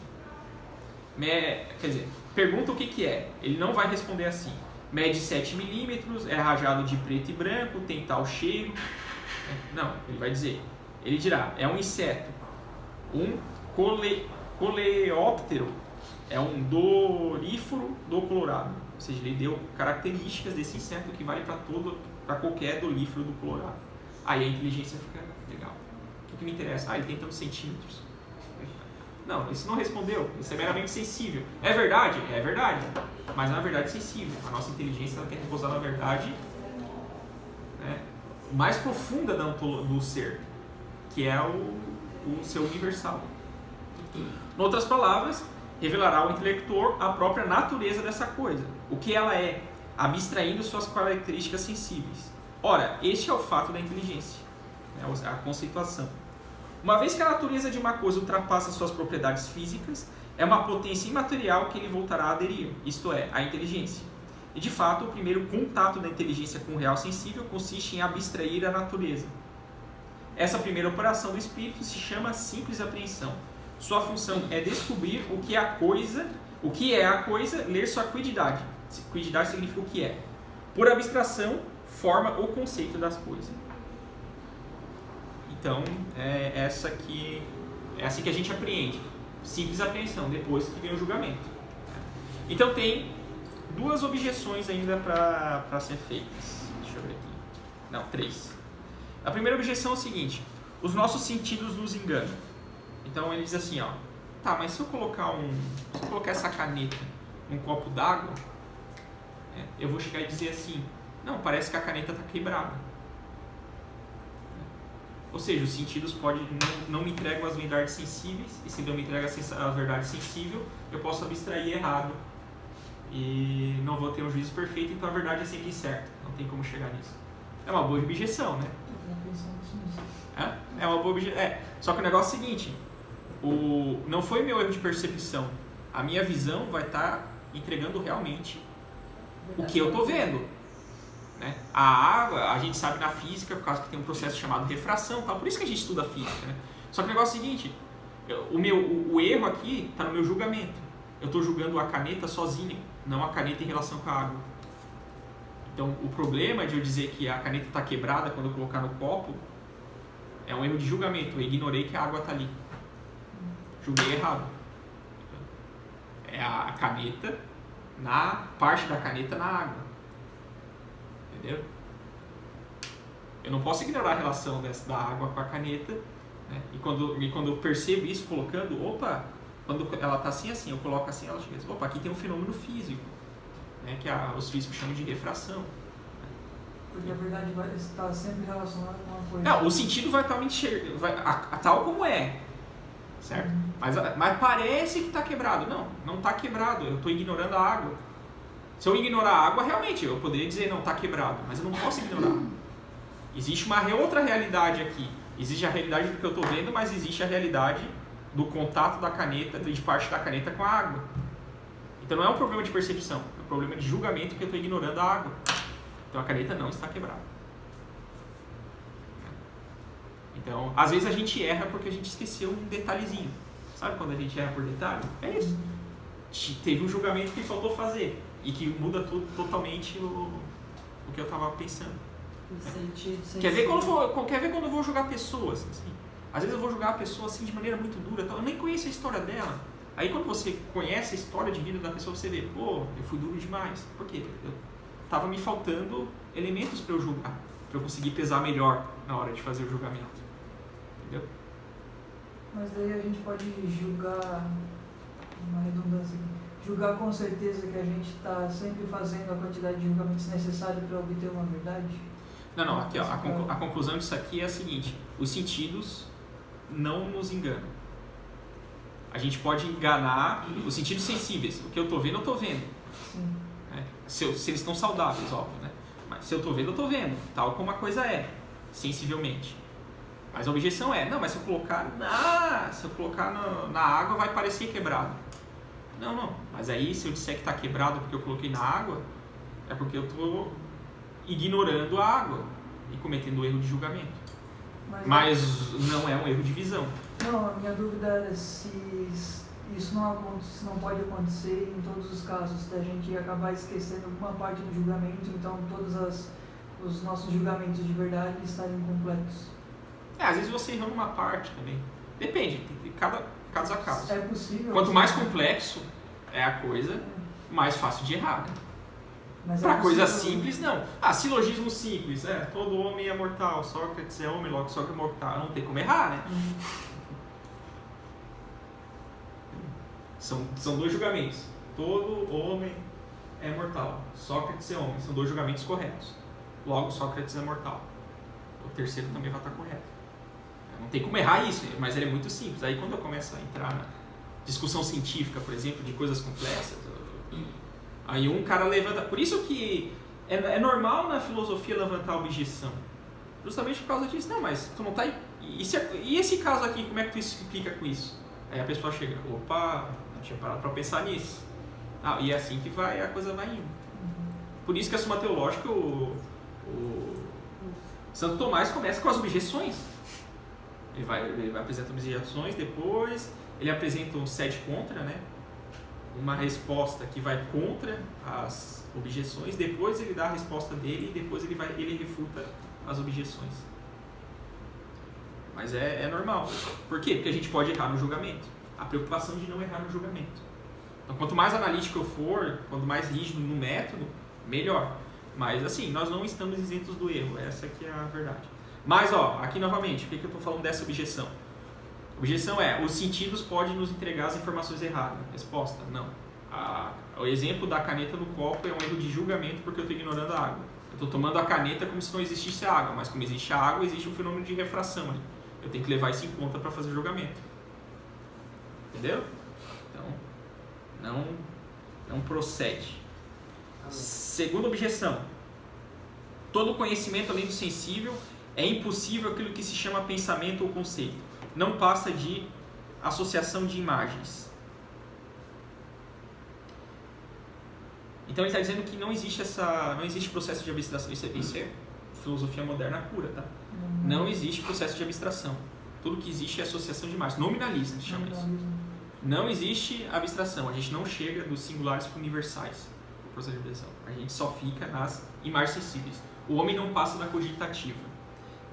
S1: Pergunta o que é, ele não vai responder assim. Mede 7 milímetros, é rajado de preto e branco, tem tal cheiro. Não, ele vai dizer. Ele dirá, é um inseto, um coleóptero, é um doríforo do Colorado. Ou seja, ele deu características desse inseto que vale para qualquer dorífero do Colorado. Aí a inteligência fica legal. O que me interessa? Ele tem tantos centímetros. Não, isso não respondeu. Isso é meramente sensível. É verdade? É verdade. Mas não é verdade sensível. A nossa inteligência ela quer repousar na verdade, né, mais profunda do ser, que é o ser universal. Em outras palavras, revelará ao intelector a própria natureza dessa coisa, o que ela é, abstraindo suas características sensíveis. Ora, este é o fato da inteligência, né, a conceituação. Uma vez que a natureza de uma coisa ultrapassa suas propriedades físicas, é uma potência imaterial que ele voltará a aderir, isto é, a inteligência. E de fato, o primeiro contato da inteligência com o real sensível consiste em abstrair a natureza. Essa primeira operação do espírito se chama simples apreensão. Sua função é descobrir o que é a coisa, ler sua quididade. Quididade significa o que é. Por abstração, forma o conceito das coisas. Então, é assim que a gente apreende. Simples apreensão, depois que vem o julgamento. Então, tem duas objeções ainda para ser feitas. Deixa eu ver aqui. Não, 3. A primeira objeção é o seguinte: os nossos sentidos nos enganam. Então, ele diz assim, ó, tá, mas se eu colocar essa caneta num copo d'água, eu vou chegar e dizer assim, não, parece que a caneta está quebrada. Ou seja, os sentidos não me entregam as verdades sensíveis, e se não me entrega a verdade sensível, eu posso abstrair errado e não vou ter um juízo perfeito, então a verdade é sempre certa, não tem como chegar nisso. É uma boa objeção, né? É uma boa objeção. Só que o negócio é o seguinte, não foi meu erro de percepção, a minha visão vai estar entregando realmente o que eu estou vendo. Né? A água, a gente sabe na física, por causa que tem um processo chamado refração, tal, por isso que a gente estuda física. Né? Só que o negócio é o seguinte, o erro aqui está no meu julgamento. Eu estou julgando a caneta sozinha, não a caneta em relação com a água. Então, o problema de eu dizer que a caneta está quebrada quando eu colocar no copo é um erro de julgamento. Eu ignorei que a água está ali. Julguei errado. É a caneta, parte da caneta na água. Entendeu? Eu não posso ignorar a relação da água com a caneta, né? E quando eu percebo isso colocando, quando ela está assim, eu coloco assim, ela chega assim, aqui tem um fenômeno físico, né? Que os físicos chamam de refração.
S4: Porque a verdade vai estar sempre relacionada com uma coisa.
S1: Não, o sentido vai estar tal como é, certo? Mas parece que está quebrado. Não está quebrado, eu estou ignorando a água. Se eu ignorar a água, realmente, eu poderia dizer, não, está quebrado, mas eu não posso ignorar. Existe uma outra realidade aqui. Existe a realidade do que eu estou vendo, mas existe a realidade do contato da caneta, de parte da caneta com a água. Então não é um problema de percepção, é um problema de julgamento que eu estou ignorando a água. Então a caneta não está quebrada. Então, às vezes a gente erra porque a gente esqueceu um detalhezinho. Sabe quando a gente erra por detalhe? É isso. Teve um julgamento que faltou fazer. E que muda totalmente o que eu estava pensando. Quer ver quando eu vou julgar pessoas? Assim? Às vezes eu vou julgar a pessoa assim, de maneira muito dura. Eu nem conheço a história dela. Aí quando você conhece a história de vida da pessoa, você vê, eu fui duro demais. Por quê? Estava me faltando elementos para eu julgar. Para eu conseguir pesar melhor na hora de fazer o julgamento. Entendeu?
S4: Mas daí a gente pode julgar, uma redundância, julgar com certeza que a gente está sempre fazendo a quantidade de julgamentos necessária para obter uma verdade?
S1: Não, aqui ó, a conclusão disso aqui é a seguinte: os sentidos não nos enganam. A gente pode enganar os sentidos sensíveis. O que eu estou vendo, eu estou vendo.
S4: Sim.
S1: Se eles estão saudáveis, óbvio, né? Mas se eu estou vendo, eu estou vendo. Tal como a coisa é, sensivelmente. Mas a objeção é, não, mas se eu colocar na água vai parecer quebrado. Não. Mas aí se eu disser que está quebrado porque eu coloquei na água, é porque eu estou ignorando a água e cometendo um erro de julgamento. Mas não é um erro de visão.
S4: Não, a minha dúvida era se isso não pode acontecer em todos os casos, da gente acabar esquecendo alguma parte do julgamento, então todos os nossos julgamentos de verdade estarem completos.
S1: Às vezes você errou numa parte também. Depende, de cada caso a caso.
S4: É possível.
S1: Quanto mais complexo é a coisa, mais fácil de errar. Né? Para coisa simples, não. Silogismo simples, todo homem é mortal, Sócrates é homem, logo Sócrates é mortal. Não tem como errar, né? São dois julgamentos. Todo homem é mortal, Sócrates é homem. São dois julgamentos corretos. Logo, Sócrates é mortal. O terceiro também vai estar correto. Não tem como errar isso, mas ele é muito simples. Aí quando eu começo a entrar na discussão científica, por exemplo, de coisas complexas, aí um cara levanta... Por isso que é normal na filosofia levantar objeção. Justamente por causa disso. Não, mas tu não tá... E esse caso aqui, como é que tu explica com isso? Aí a pessoa chega, opa, não tinha parado para pensar nisso. E é assim que a coisa vai indo. Por isso que a Suma Teológica, o Santo Tomás começa com as objeções. Ele vai apresentar objeções, depois ele apresenta um sede contra, né? Uma resposta que vai contra as objeções, depois ele dá a resposta dele e depois ele refuta as objeções. Mas é normal. Por quê? Porque a gente pode errar no julgamento. A preocupação de não errar no julgamento. Então, quanto mais analítico eu for, quanto mais rígido no método, melhor. Mas, assim, nós não estamos isentos do erro. Essa que é a verdade. Mas, aqui novamente, por que eu estou falando dessa objeção? A objeção é, os sentidos podem nos entregar as informações erradas. Resposta, não. O exemplo da caneta no copo é um erro de julgamento porque eu estou ignorando a água. Eu estou tomando a caneta como se não existisse a água, mas como existe a água, existe um fenômeno de refração ali. Eu tenho que levar isso em conta para fazer o julgamento. Entendeu? Então, não procede. Segunda objeção. Todo conhecimento além do sensível é impossível aquilo que se chama pensamento ou conceito. Não passa de associação de imagens. Então ele está dizendo que não existe processo de abstração. Isso é filosofia moderna pura, tá? Não existe processo de abstração. Tudo que existe é associação de imagens. Nominalismo se chama isso. Não existe abstração. A gente não chega dos singulares para universais. O processo de abstração. A gente só fica nas imagens sensíveis. O homem não passa da cogitativa.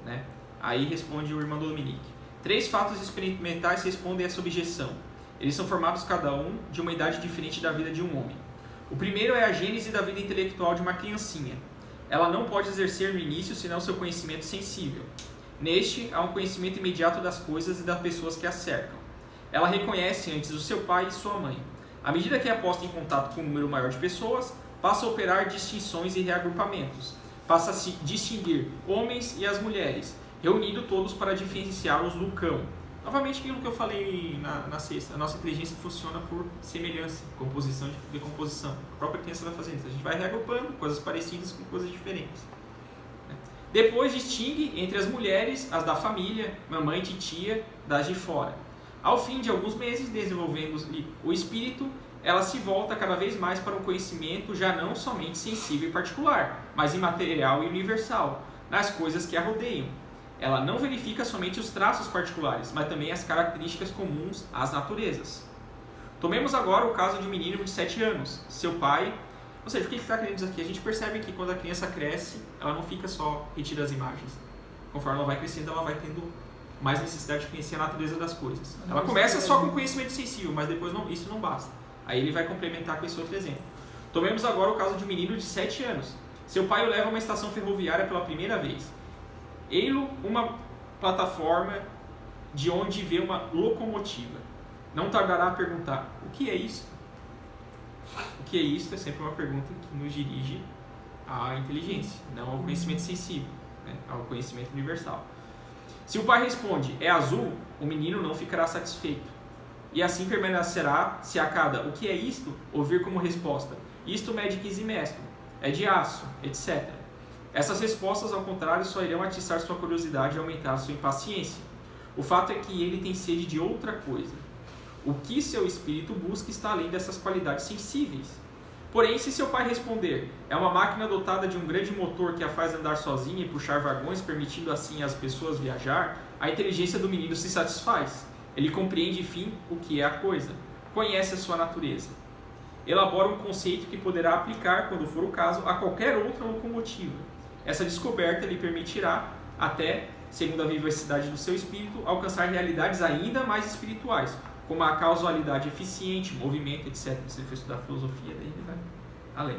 S1: Né? Aí responde o irmão Dominique. 3 fatos experimentais respondem a essa objeção. Eles são formados cada um de uma idade diferente da vida de um homem. O primeiro é a gênese da vida intelectual de uma criancinha. Ela não pode exercer no início senão seu conhecimento sensível. Neste, há um conhecimento imediato das coisas e das pessoas que a cercam. Ela reconhece antes o seu pai e sua mãe. À medida que é posta em contato com um número maior de pessoas, passa a operar distinções e reagrupamentos. Passa a se distinguir homens e as mulheres, reunindo todos para diferenciá-los do cão. Novamente, aquilo que eu falei na sexta, a nossa inteligência funciona por semelhança, composição e decomposição. A própria criança vai fazendo isso. A gente vai reagrupando coisas parecidas com coisas diferentes. Depois distingue entre as mulheres, as da família, mamãe e titia, das de fora. Ao fim de alguns meses, desenvolvendo o espírito, ela se volta cada vez mais para um conhecimento já não somente sensível e particular, mas imaterial e universal, nas coisas que a rodeiam. Ela não verifica somente os traços particulares, mas também as características comuns às naturezas. Tomemos agora o caso de um menino de 7 anos. Seu pai... Ou seja, o que está querendo dizer aqui? A gente percebe que quando a criança cresce, ela não fica só retida das imagens. Conforme ela vai crescendo, ela vai tendo mais necessidade de conhecer a natureza das coisas. Ela começa só com conhecimento sensível, mas depois isso não basta. Aí ele vai complementar com esse outro exemplo. Tomemos agora o caso de um menino de 7 anos. Seu pai o leva a uma estação ferroviária pela primeira vez. Ei-lo uma plataforma de onde vê uma locomotiva. Não tardará a perguntar, o que é isso? O que é isto? É sempre uma pergunta que nos dirige à inteligência, não ao conhecimento sensível, né? Ao conhecimento universal. Se o pai responde, é azul, o menino não ficará satisfeito. E assim permanecerá se a cada, o que é isto? Ouvir como resposta, isto mede 15 metros, é de aço, etc. Essas respostas, ao contrário, só irão atiçar sua curiosidade e aumentar sua impaciência. O fato é que ele tem sede de outra coisa. O que seu espírito busca está além dessas qualidades sensíveis. Porém, se seu pai responder, é uma máquina dotada de um grande motor que a faz andar sozinha e puxar vagões, permitindo assim às pessoas viajar, a inteligência do menino se satisfaz. Ele compreende, enfim, o que é a coisa. Conhece a sua natureza. Elabora um conceito que poderá aplicar, quando for o caso, a qualquer outra locomotiva. Essa descoberta lhe permitirá, até, segundo a vivacidade do seu espírito, alcançar realidades ainda mais espirituais, como a causalidade eficiente, movimento, etc. Se ele for estudar filosofia, daí ele vai além.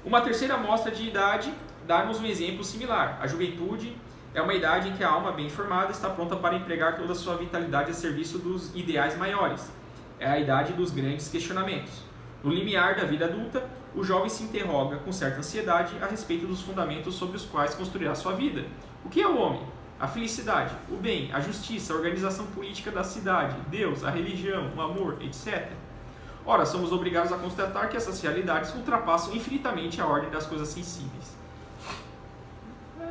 S1: Uma terceira amostra de idade dá-nos um exemplo similar. A juventude é uma idade em que a alma bem formada está pronta para empregar toda a sua vitalidade a serviço dos ideais maiores. É a idade dos grandes questionamentos. No limiar da vida adulta, o jovem se interroga com certa ansiedade a respeito dos fundamentos sobre os quais construirá sua vida. O que é o homem? A felicidade, o bem, a justiça, a organização política da cidade, Deus, a religião, o amor, etc. Ora, somos obrigados a constatar que essas realidades ultrapassam infinitamente a ordem das coisas sensíveis.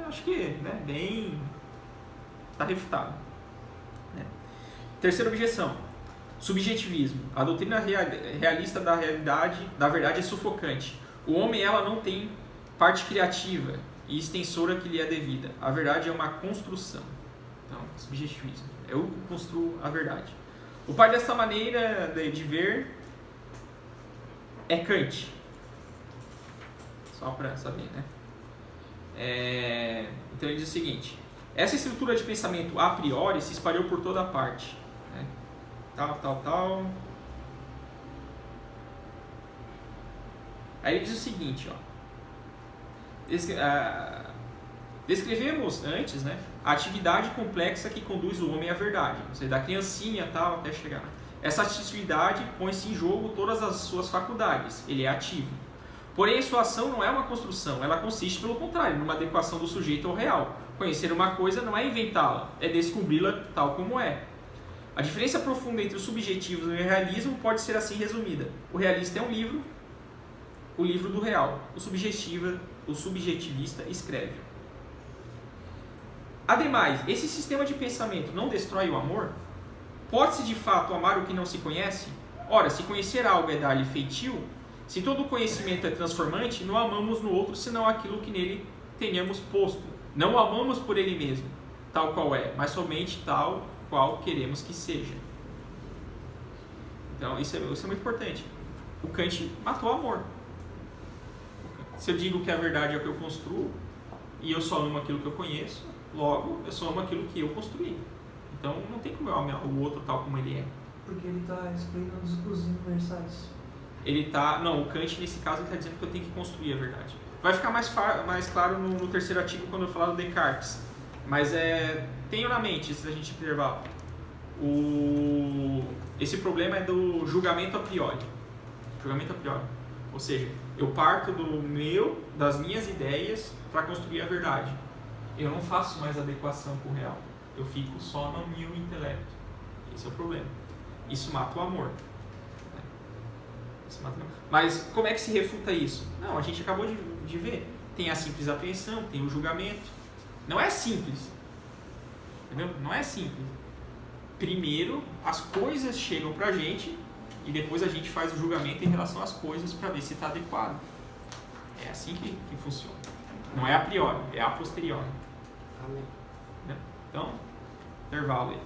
S1: Acho que, né, bem... está refutado. Né? Terceira objeção. Subjetivismo. A doutrina realista da verdade é sufocante. O homem, ela não tem parte criativa e extensora que lhe é devida. A verdade é uma construção. Então, subjetivismo. Eu construo a verdade. O pai dessa maneira de ver é Kant. Só para saber, né? Então ele diz o seguinte: essa estrutura de pensamento a priori se espalhou por toda parte. Né? Tal. Aí ele diz o seguinte, ó. Descrevemos antes, né, a atividade complexa que conduz o homem à verdade, ou seja, da criancinha tal até chegar. Essa atividade põe-se em jogo todas as suas faculdades, ele é ativo. Porém, sua ação não é uma construção, ela consiste, pelo contrário, numa adequação do sujeito ao real. Conhecer uma coisa não é inventá-la, é descobri-la tal como é. A diferença profunda entre o subjetivo e o realismo pode ser assim resumida. O realista é um livro, o livro do real. O subjetivista escreve. Ademais, esse sistema de pensamento não destrói o amor? Pode-se de fato amar o que não se conhece? Ora, se conhecer algo é dar-lhe feitio, se todo conhecimento é transformante, não amamos no outro senão aquilo que nele tenhamos posto. Não o amamos por ele mesmo, tal qual é, mas somente tal qual queremos que seja. Então, isso é muito importante. O Kant matou o amor. Se eu digo que a verdade é o que eu construo, e eu só amo aquilo que eu conheço, logo, eu só amo aquilo que eu construí. Então, não tem como eu amar o outro tal como ele é.
S4: Porque ele está excluindo os universais.
S1: Não, o Kant, nesse caso, ele está dizendo que eu tenho que construir a verdade. Vai ficar mais claro no terceiro artigo, quando eu falar do Descartes. Mas tenho na mente, se a gente observar, esse problema é do julgamento a priori. Julgamento a priori. Ou seja, eu parto das minhas ideias para construir a verdade. Eu não faço mais adequação com o real. Eu fico só no meu intelecto. Esse é o problema. Isso mata o amor. Mas como é que se refuta isso? Não, a gente acabou de ver. Tem a simples apreensão, tem o julgamento. Não é simples. Entendeu? Não é simples. Primeiro, as coisas chegam pra gente e depois a gente faz o julgamento em relação às coisas para ver se está adequado. É assim que funciona. Não é a priori, é a posteriori.
S5: Amém.
S1: Então, intervalo aí.